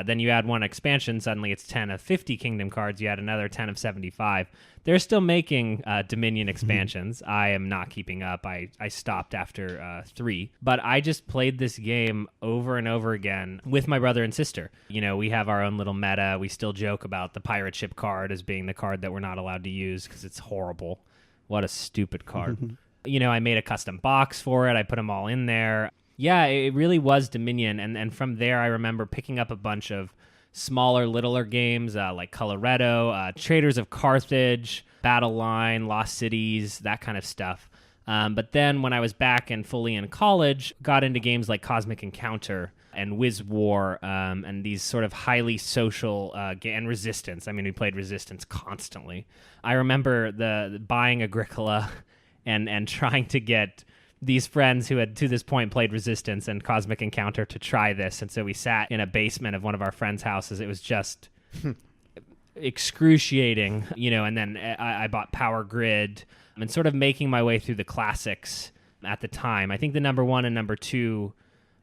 Then you add one expansion, suddenly it's 10 of 50 kingdom cards. You add another 10 of 75. They're still making Dominion expansions. I am not keeping up. I stopped after 3. But I just played this game over and over again with my brother and sister. You know, we have our own little meta. We still joke about the pirate ship card as being the card that we're not allowed to use because it's horrible. What a stupid card. You know, I made a custom box for it. I put them all in there. Yeah, it really was Dominion, and from there I remember picking up a bunch of smaller, littler games like Coloretto, Traders of Carthage, Battle Line, Lost Cities, that kind of stuff. But then when I was back and fully in college, got into games like Cosmic Encounter and Wiz War, and these sort of highly social and Resistance. I mean, we played Resistance constantly. I remember the buying Agricola and trying to get these friends who had to this point played Resistance and Cosmic Encounter to try this. And so we sat in a basement of one of our friends' houses. It was just excruciating, you know, and then I bought Power Grid and sort of making my way through the classics at the time. I think the number 1 and number 2,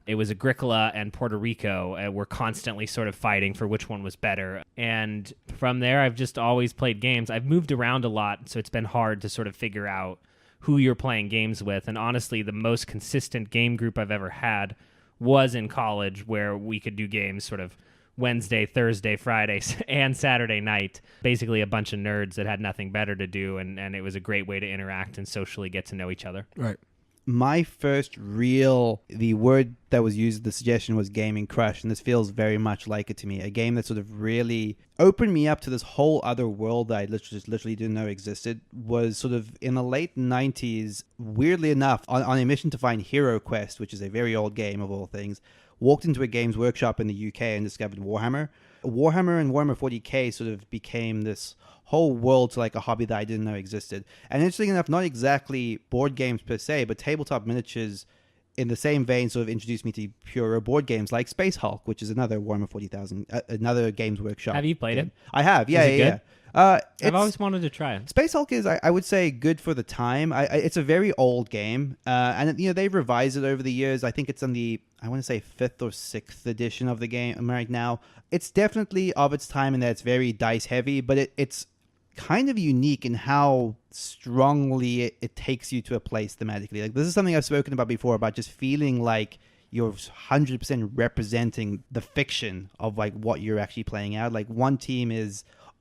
it was Agricola and Puerto Rico were constantly sort of fighting for which one was better. And from there, I've just always played games. I've moved around a lot, so it's been hard to sort of figure out who you're playing games with. And honestly, the most consistent game group I've ever had was in college, where we could do games sort of Wednesday, Thursday, Friday, and Saturday night. Basically a bunch of nerds that had nothing better to do, and it was a great way to interact and socially get to know each other. Right. My first the word that was used, the suggestion was Gaming Crush, and this feels very much like it to me. A game that sort of really opened me up to this whole other world that I literally didn't know existed. Was sort of in the late 90s, weirdly enough, on a mission to find Hero Quest, which is a very old game of all things, walked into a games workshop in the UK and discovered Warhammer. Warhammer and Warhammer 40k sort of became this whole world to like a hobby that I didn't know existed. And interesting enough, not exactly board games per se, but tabletop miniatures in the same vein sort of introduced me to pure board games like Space Hulk, which is another Warhammer 40,000, another Games Workshop. Have you played it? I have, yeah. Is it good? I've always wanted to try it. Space Hulk is, I would say, good for the time. It's a very old game, and you know they've revised it over the years. I think it's on the, I want to say, 5th or 6th edition of the game right now. It's definitely of its time in that it's very dice heavy, but it's kind of unique in how strongly it takes you to a place thematically. Like, this is something I've spoken about before, about just feeling like you're 100% representing the fiction of like what you're actually playing out. Like, one team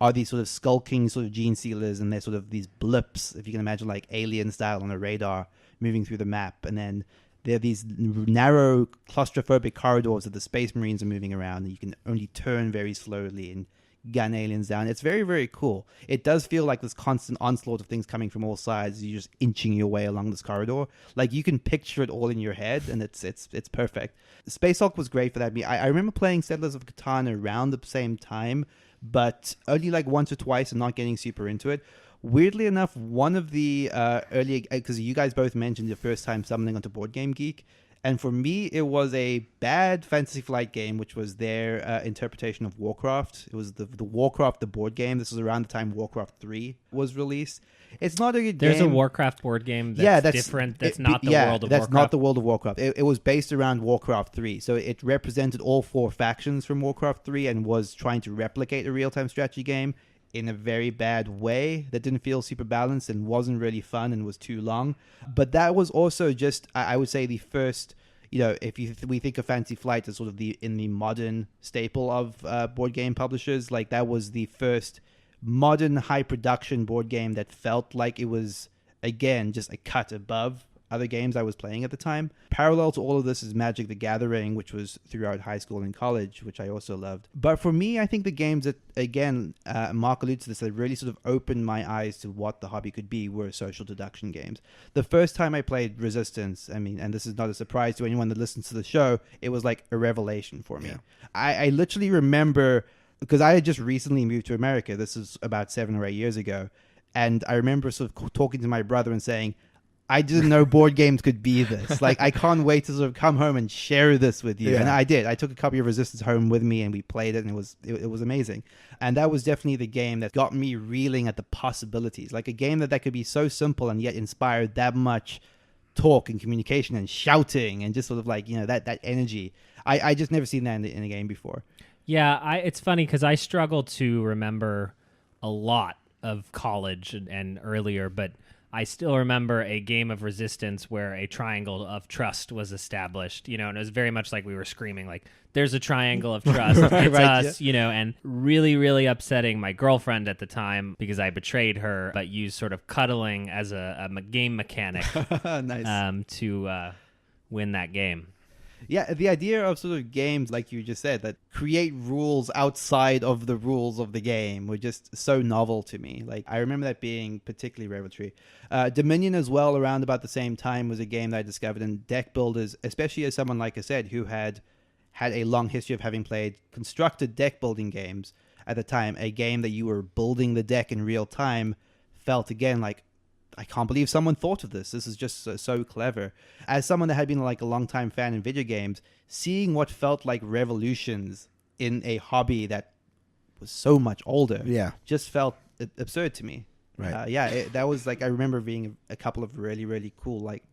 are these sort of skulking sort of gene sealers, and they're sort of these blips, if you can imagine, like alien style on a radar moving through the map. And then there are these narrow claustrophobic corridors that the Space Marines are moving around, and you can only turn very slowly and gun aliens down. It's very, very cool. It does feel like this constant onslaught of things coming from all sides. You're just inching your way along this corridor. Like, you can picture it all in your head, and it's perfect. Space Hulk was great for that. I remember playing Settlers of Catan around the same time, but only like once or twice and not getting super into it. Weirdly enough, one of the early, because you guys both mentioned the first time summoning onto BoardGameGeek, And for me, it was a bad Fantasy Flight game, which was their interpretation of WarCraft. It was the WarCraft, the board game. This was around the time WarCraft 3 was released. It's not a good game. There's a WarCraft board game that's different. That's not the world of that's WarCraft. not the world of WarCraft. It was based around WarCraft 3. So it represented all 4 factions from WarCraft 3 and was trying to replicate a real-time strategy game in a very bad way that didn't feel super balanced and wasn't really fun and was too long. But that was also just, I would say, the first, if we think of Fantasy Flight as sort of in the modern staple of board game publishers, like that was the first modern high production board game that felt like it was, again, just a cut above other games I was playing at the time. Parallel to all of this is Magic the Gathering, which was throughout high school and college, which I also loved. But for me, I think the games that, again, Mark alluded to this, that really sort of opened my eyes to what the hobby could be were social deduction games. The first time I played Resistance, and this is not a surprise to anyone that listens to the show, it was like a revelation for me. Yeah. I literally remember, because I had just recently moved to America, this is about 7 or 8 years ago, and I remember sort of talking to my brother and saying, I didn't know board games could be this. Like, I can't wait to sort of come home and share this with you. Yeah. And I did. I took a copy of Resistance home with me and we played it, and it was amazing. And that was definitely the game that got me reeling at the possibilities. Like a game that could be so simple and yet inspired that much talk and communication and shouting and just sort of like, that energy. I just never seen that in a game before. Yeah, it's funny because I struggle to remember a lot of college and earlier, but I still remember a game of Resistance where a triangle of trust was established, and it was very much like we were screaming, like, there's a triangle of trust, it's us, and really, really upsetting my girlfriend at the time because I betrayed her, but used sort of cuddling as a game mechanic nice. To win that game. Yeah, the idea of sort of games, like you just said, that create rules outside of the rules of the game were just so novel to me. Like, I remember that being particularly revelatory. Dominion as well, around about the same time, was a game that I discovered in deck builders, especially as someone, like I said, who had a long history of having played constructed deck building games at the time. A game that you were building the deck in real time felt, again, like, I can't believe someone thought of this. This is just so clever. As someone that had been like a long-time fan in video games, seeing what felt like revolutions in a hobby that was so much older, just felt absurd to me. Right. That was like, I remember being a couple of really, really cool, like,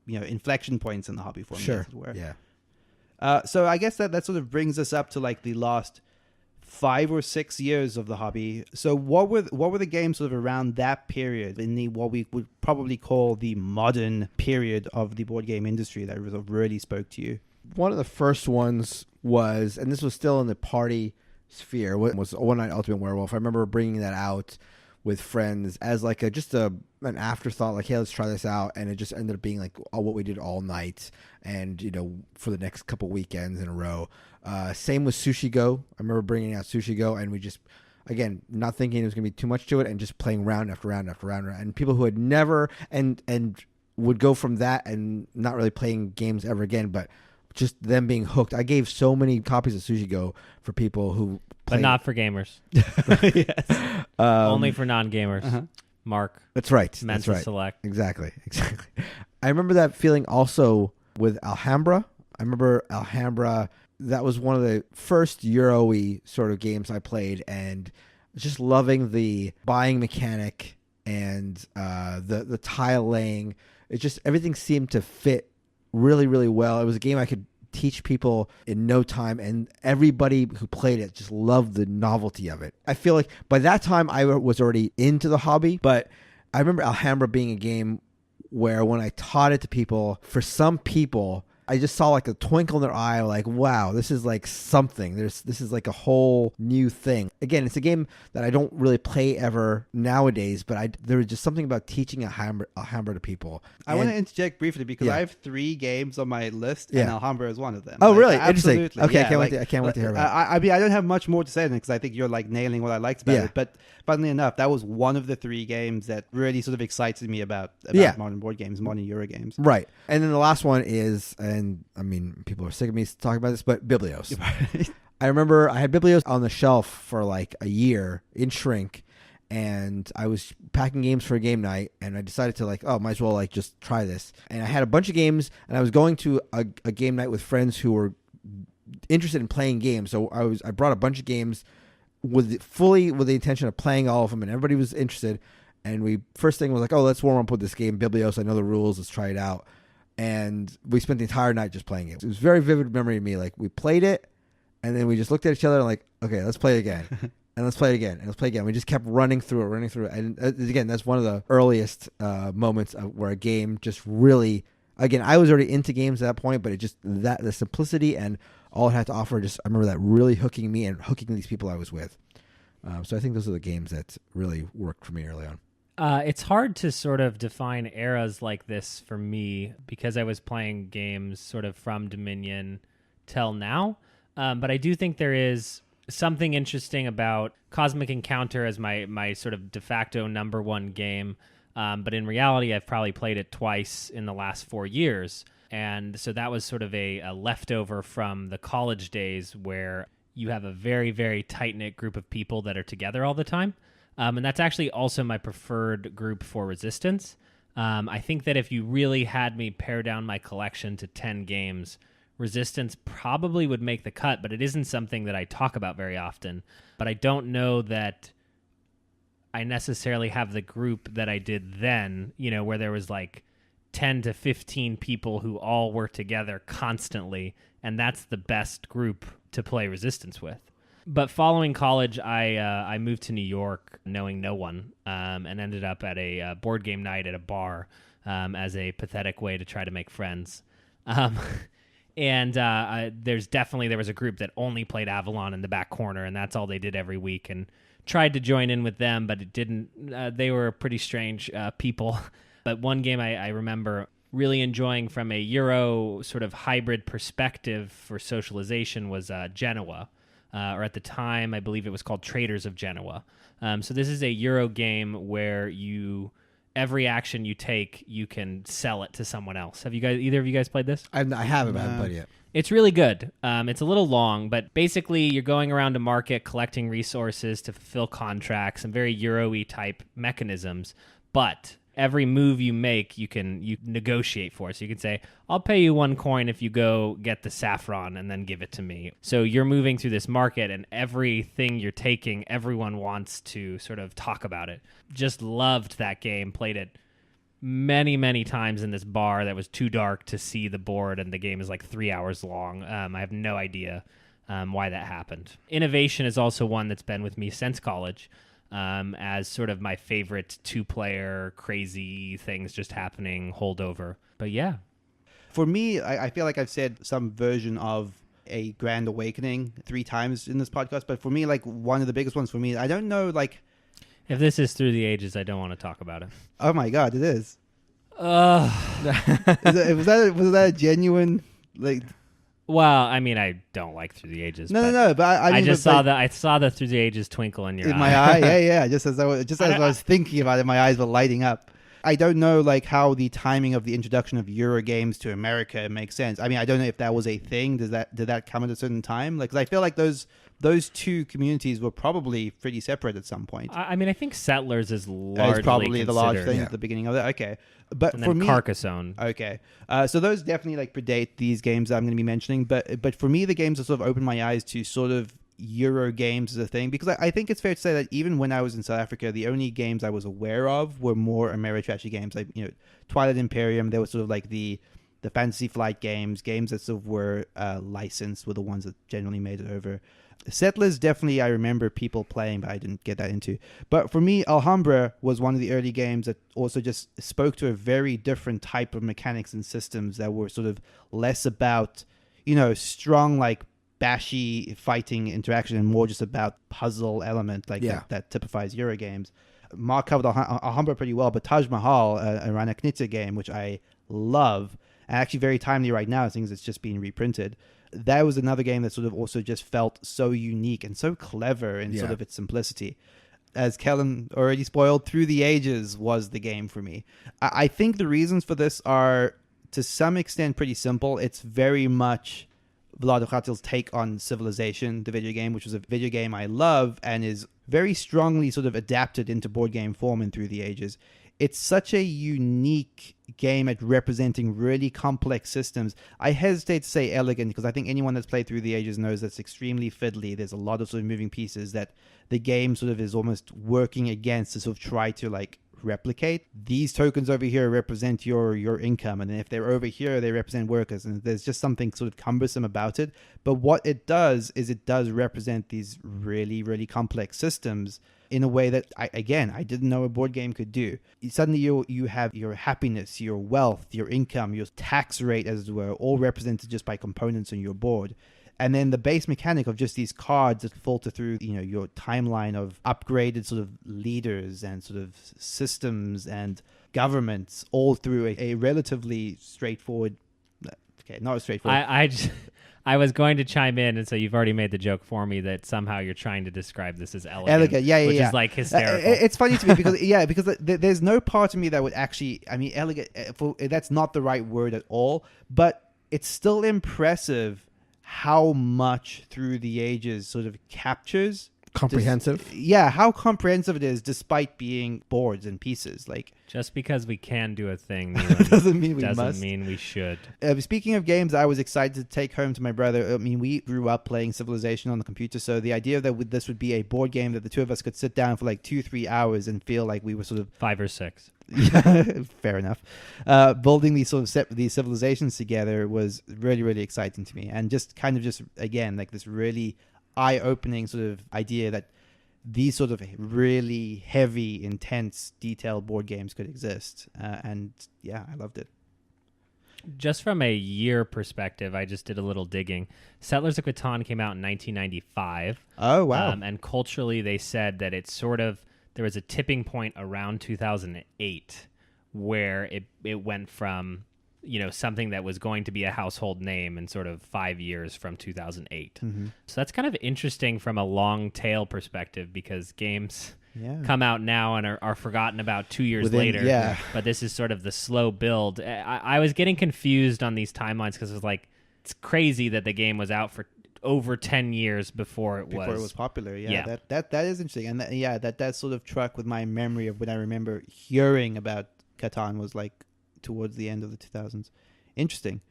inflection points in the hobby for me. Sure. As it were. Yeah. So I guess that sort of brings us up to like the last 5 or 6 years of the hobby. So what were the games sort of around that period in the what we would probably call the modern period of the board game industry that sort of really spoke to you? One of the first ones was, and this was still in the party sphere, was One Night Ultimate Werewolf. I remember bringing that out with friends as like an afterthought, like, hey, let's try this out, and it just ended up being like what we did all night, and for the next couple weekends in a row. Same with Sushi Go. I remember bringing out Sushi Go, and we just, again, not thinking there was gonna be too much to it, and just playing round after round after round, and people who had never and would go from that and not really playing games ever again, but just them being hooked. I gave so many copies of Sushi Go for people who played. But not for gamers. Yes. Only for non-gamers. Uh-huh. Mark. That's right. Mensa That's right. Select. Exactly. I remember that feeling also with Alhambra. I remember Alhambra, that was one of the first Euro-y sort of games I played, and just loving the buying mechanic and the tile laying. It just, everything seemed to fit really, really well. It was a game I could teach people in no time, and everybody who played it just loved the novelty of it. I feel like by that time I was already into the hobby, but I remember Alhambra being a game where when I taught it to people, for some people, I just saw like a twinkle in their eye, like, wow, this is like something. This is like a whole new thing. Again, it's a game that I don't really play ever nowadays, but there was just something about teaching Alhambra to people. I want to interject briefly because I have 3 games on my list, and Alhambra is one of them. Oh, like, really? Absolutely. Interesting. Okay, yeah, I can't wait to hear about it. I mean, I don't have much more to say because I think you're like nailing what I liked about it. But funnily enough, that was one of the 3 games that really sort of excited me about modern board games, modern Euro games. Right. And then the last one is, and I mean, people are sick of me talking about this, but Biblios. I remember I had Biblios on the shelf for like a year in shrink, and I was packing games for a game night, and I decided to might as well just try this. And I had a bunch of games, and I was going to a game night with friends who were interested in playing games. So I brought a bunch of games with the intention of playing all of them, and everybody was interested. And first thing was let's warm up with this game, Biblios. I know the rules. Let's try it out. And we spent the entire night just playing it. It was a very vivid memory to me. We played it, and then we just looked at each other and okay, let's play it again. And let's play it again. And let's play it again. We just kept running through it. And again, that's one of the earliest moments where a game just really, again, I was already into games at that point, but it just, the simplicity and all it had to offer, I remember that really hooking me and hooking these people I was with. So I think those are the games that really worked for me early on. It's hard to sort of define eras like this for me because I was playing games sort of from Dominion till now. But I do think there is something interesting about Cosmic Encounter as my sort of de facto number one game. But in reality, I've probably played it twice in the last 4 years. And so that was sort of a leftover from the college days where you have a very, very tight-knit group of people that are together all the time. And that's actually also my preferred group for Resistance. I think that if you really had me pare down my collection to 10 games, Resistance probably would make the cut, but it isn't something that I talk about very often. But I don't know that I necessarily have the group that I did then, where there was 10 to 15 people who all were together constantly, and that's the best group to play Resistance with. But following college, I moved to New York knowing no one, and ended up at a board game night at a bar as a pathetic way to try to make friends. And there was a group that only played Avalon in the back corner, and that's all they did every week, and tried to join in with them, but it didn't. They were pretty strange people. But one game I remember really enjoying from a Euro sort of hybrid perspective for socialization was Genoa. Or at the time, I believe it was called Traders of Genoa. So this is a Euro game where every action you take, you can sell it to someone else. Have either of you guys played this? I haven't, but I haven't played it yet. It's really good. It's a little long, but basically you're going around a market collecting resources to fulfill contracts and very Euro-y type mechanisms. But every move you make, you negotiate for. So you can say, I'll pay you 1 coin if you go get the saffron and then give it to me. So you're moving through this market, and everything you're taking, everyone wants to sort of talk about it. Just loved that game. Played it many, many times in this bar that was too dark to see the board, and the game is 3 hours long. I have no idea why that happened. Innovation is also one that's been with me since college. As sort of my favorite 2-player crazy things just happening holdover. But yeah. For me, I feel like I've said some version of a Grand Awakening 3 times in this podcast, but for me, one of the biggest ones for me, I don't know, If this is Through the Ages, I don't want to talk about it. Oh my God, it is. Was that a genuine, Well, I mean, I don't like Through the Ages. No, but I mean, I saw the Through the Ages twinkle in your eye. In my eye, yeah. Just as I was thinking about it, my eyes were lighting up. I don't know how the timing of the introduction of Euro games to America makes sense. I mean, I don't know if that was a thing. Did that come at a certain time? Because I feel like those two communities were probably pretty separate at some point. I mean, I think Settlers is largely probably the large thing yeah. at the beginning of it. Okay. But and for then me, Carcassonne. Okay. So those definitely predate these games that I'm going to be mentioning. But for me, the games that sort of opened my eyes to sort of Euro games as a thing, because I think it's fair to say that even when I was in South Africa, the only games I was aware of were more Ameritrashy games, Twilight Imperium. There was sort of the Fantasy Flight games that sort of were licensed were the ones that generally made it over. Settlers, definitely I remember people playing, but I didn't get that into. But for me, Alhambra was one of the early games that also just spoke to a very different type of mechanics and systems that were sort of less about, strong, bashy fighting interaction and more just about puzzle element, that typifies Euro games. Mark covered Alhambra pretty well, but Taj Mahal, a Rana Knizia game, which I love, and actually very timely right now, since it's just being reprinted. That was another game that sort of also just felt so unique and so clever in sort of its simplicity. As Kellen already spoiled, Through the Ages was the game for me. I think the reasons for this are, to some extent, pretty simple. It's very much Vlad Khatil's take on Civilization, the video game, which was a video game I love and is very strongly sort of adapted into board game form and through the ages. It's such a unique game at representing really complex systems. I hesitate to say elegant because I think anyone that's played through the ages knows that's extremely fiddly. There's a lot of sort of moving pieces that the game sort of is almost working against to sort of try to like replicate. These tokens over here represent your income, and then if they're over here they represent workers, and there's just something sort of cumbersome about it. But what it does is it does represent these really, really complex systems in a way that I didn't know a board game could do. Suddenly you have your happiness, your wealth, your income, your tax rate, as it were, all represented just by components on your board. And then the base mechanic of just these cards that filter through, your timeline of upgraded sort of leaders and sort of systems and governments, all through a relatively straightforward. Okay, not straightforward. I was going to chime in, and so you've already made the joke for me that somehow you're trying to describe this as elegant. Which is like hysterical. It's funny to me because there's no part of me that would actually. I mean, elegant. That's not the right word at all. But it's still impressive how much through the ages sort of captures. Comprehensive. How comprehensive it is, despite being boards and pieces. Like, just because we can do a thing doesn't mean we must. Doesn't mean we should. Speaking of games, I was excited to take home to my brother. I mean, we grew up playing Civilization on the computer, so the idea that this would be a board game that the two of us could sit down for like 2-3 hours and feel like we were sort of 5 or 6. Yeah, fair enough. Building these sort of these civilizations together was really, really exciting to me, and just again like this really eye-opening sort of idea that these sort of really heavy, intense, detailed board games could exist. And yeah, I loved it. Just from a year perspective, I just did a little digging. Settlers of Catan came out in 1995. Oh, wow. And culturally, they said that it's sort of, there was a tipping point around 2008 where it went from, something that was going to be a household name in sort of 5 years from 2008. Mm-hmm. So that's kind of interesting from a long tail perspective because games come out now and are forgotten about 2 years later. Yeah. But this is sort of the slow build. I was getting confused on these timelines because it was like, it's crazy that the game was out for over 10 years before it was popular. Yeah. That is interesting. And that sort of truck with my memory of when I remember hearing about Catan was like towards the end of the 2000s. Interesting.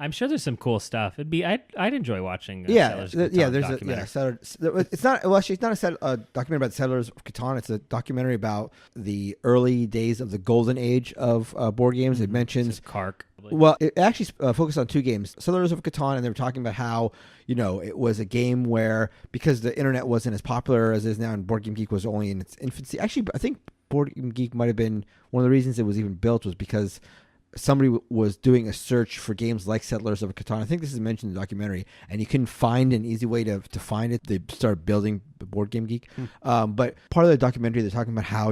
I'm sure there's some cool stuff. I'd enjoy watching. There's it's not a documentary about Settlers of Catan. It's a documentary about the early days of the golden age of board games. It mentions Kark. Well, it actually focused on 2 games, Settlers of Catan, and they were talking about how it was a game where because the internet wasn't as popular as it is now, and BoardGameGeek was only in its infancy. Actually, I think BoardGameGeek might have been one of the reasons it was even built was because somebody was doing a search for games like Settlers of Catan. I think this is mentioned in the documentary, and you couldn't find an easy way to find it. They started building BoardGameGeek. But part of the documentary, they're talking about how,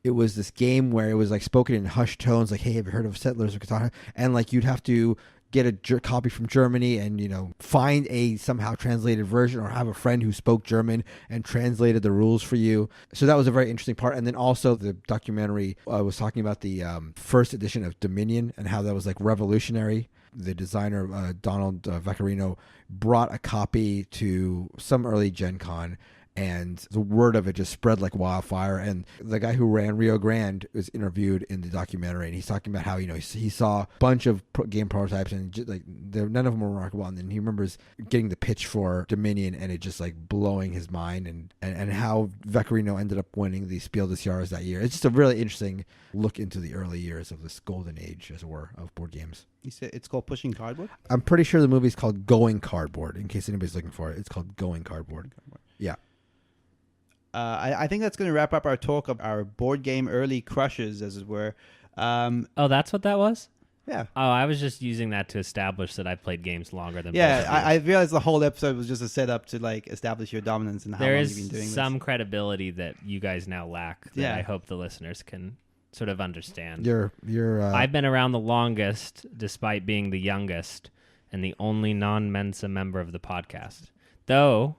it was this game where it was like spoken in hushed tones, like, hey, have you heard of Settlers of Catan? And like you'd have to get a copy from Germany and, find a somehow translated version or have a friend who spoke German and translated the rules for you. So that was a very interesting part. And then also the documentary was talking about the first edition of Dominion and how that was like revolutionary. The designer, Donald Vaccarino, brought a copy to some early Gen Con, and the word of it just spread like wildfire. And the guy who ran Rio Grande was interviewed in the documentary, and he's talking about how he saw a bunch of game prototypes and just, like none of them were remarkable. And then he remembers getting the pitch for Dominion, and it just like blowing his mind, and how Vaccarino ended up winning the Spiel des Jahres that year. It's just a really interesting look into the early years of this golden age, as it were, of board games. You said it's called Pushing Cardboard? I'm pretty sure the movie's called Going Cardboard. In case anybody's looking for it, it's called Going Cardboard. Yeah. I think that's going to wrap up our talk of our board game early crushes, as it were. Oh, that's what that was? Yeah. Oh, I was just using that to establish that I played games longer than Yeah, I realized the whole episode was just a setup to like establish your dominance and how long you've been doing this. There is some credibility that you guys now lack that I hope the listeners can sort of understand. I've been around the longest despite being the youngest and the only non-Mensa member of the podcast. Though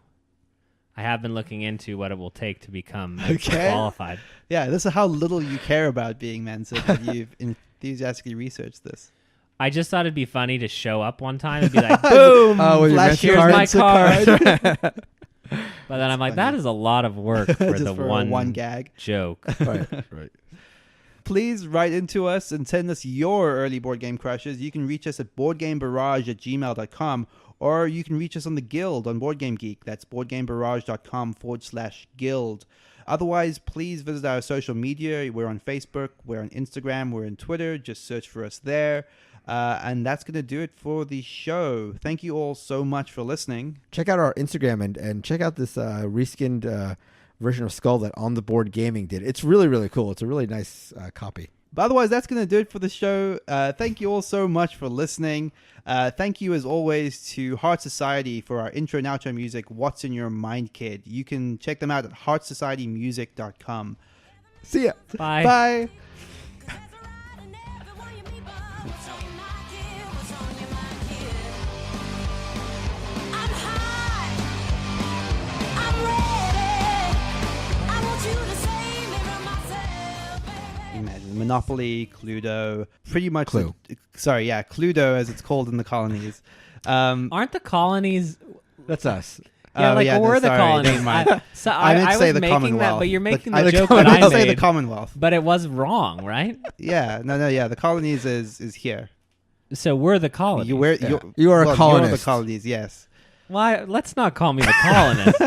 I have been looking into what it will take to become qualified. Yeah, this is how little you care about being Mensa that you've enthusiastically researched this. I just thought it'd be funny to show up one time and be like, boom, here's my card. But then I'm like, funny. that is a lot of work for Just the for one gag. joke. Right. Please write into us and send us your early board game crushes. You can reach us at boardgamebarrage@gmail.com, or you can reach us on the Guild on BoardGameGeek. That's boardgamebarrage.com/guild. Otherwise, please visit our social media. We're on Facebook, we're on Instagram, we're on Twitter. Just search for us there. And that's going to do it for the show. Thank you all so much for listening. Check out our Instagram and check out this reskinned version of Skull that On the Board Gaming did. It's really, really cool. It's a really nice copy. But otherwise, that's going to do it for the show. Thank you all so much for listening. Thank you, as always, to Heart Society for our intro and outro music, What's in Your Mind, Kid. You can check them out at heartsocietymusic.com. See ya. Bye. Bye. Imagine Monopoly, Cluedo, pretty much. Clue. Cluedo, as it's called in the colonies. Aren't the colonies? That's us. Yeah, we're the sorry, colonies. never mind. I didn't was say the making Commonwealth. that, but you're making I the joke that I didn't say the made. Commonwealth. But it was wrong, right? Yeah, no, the colonies is here. So we're the colonies. You are a You're colonist. the colonies, yes. Why? Let's not call me the colonist.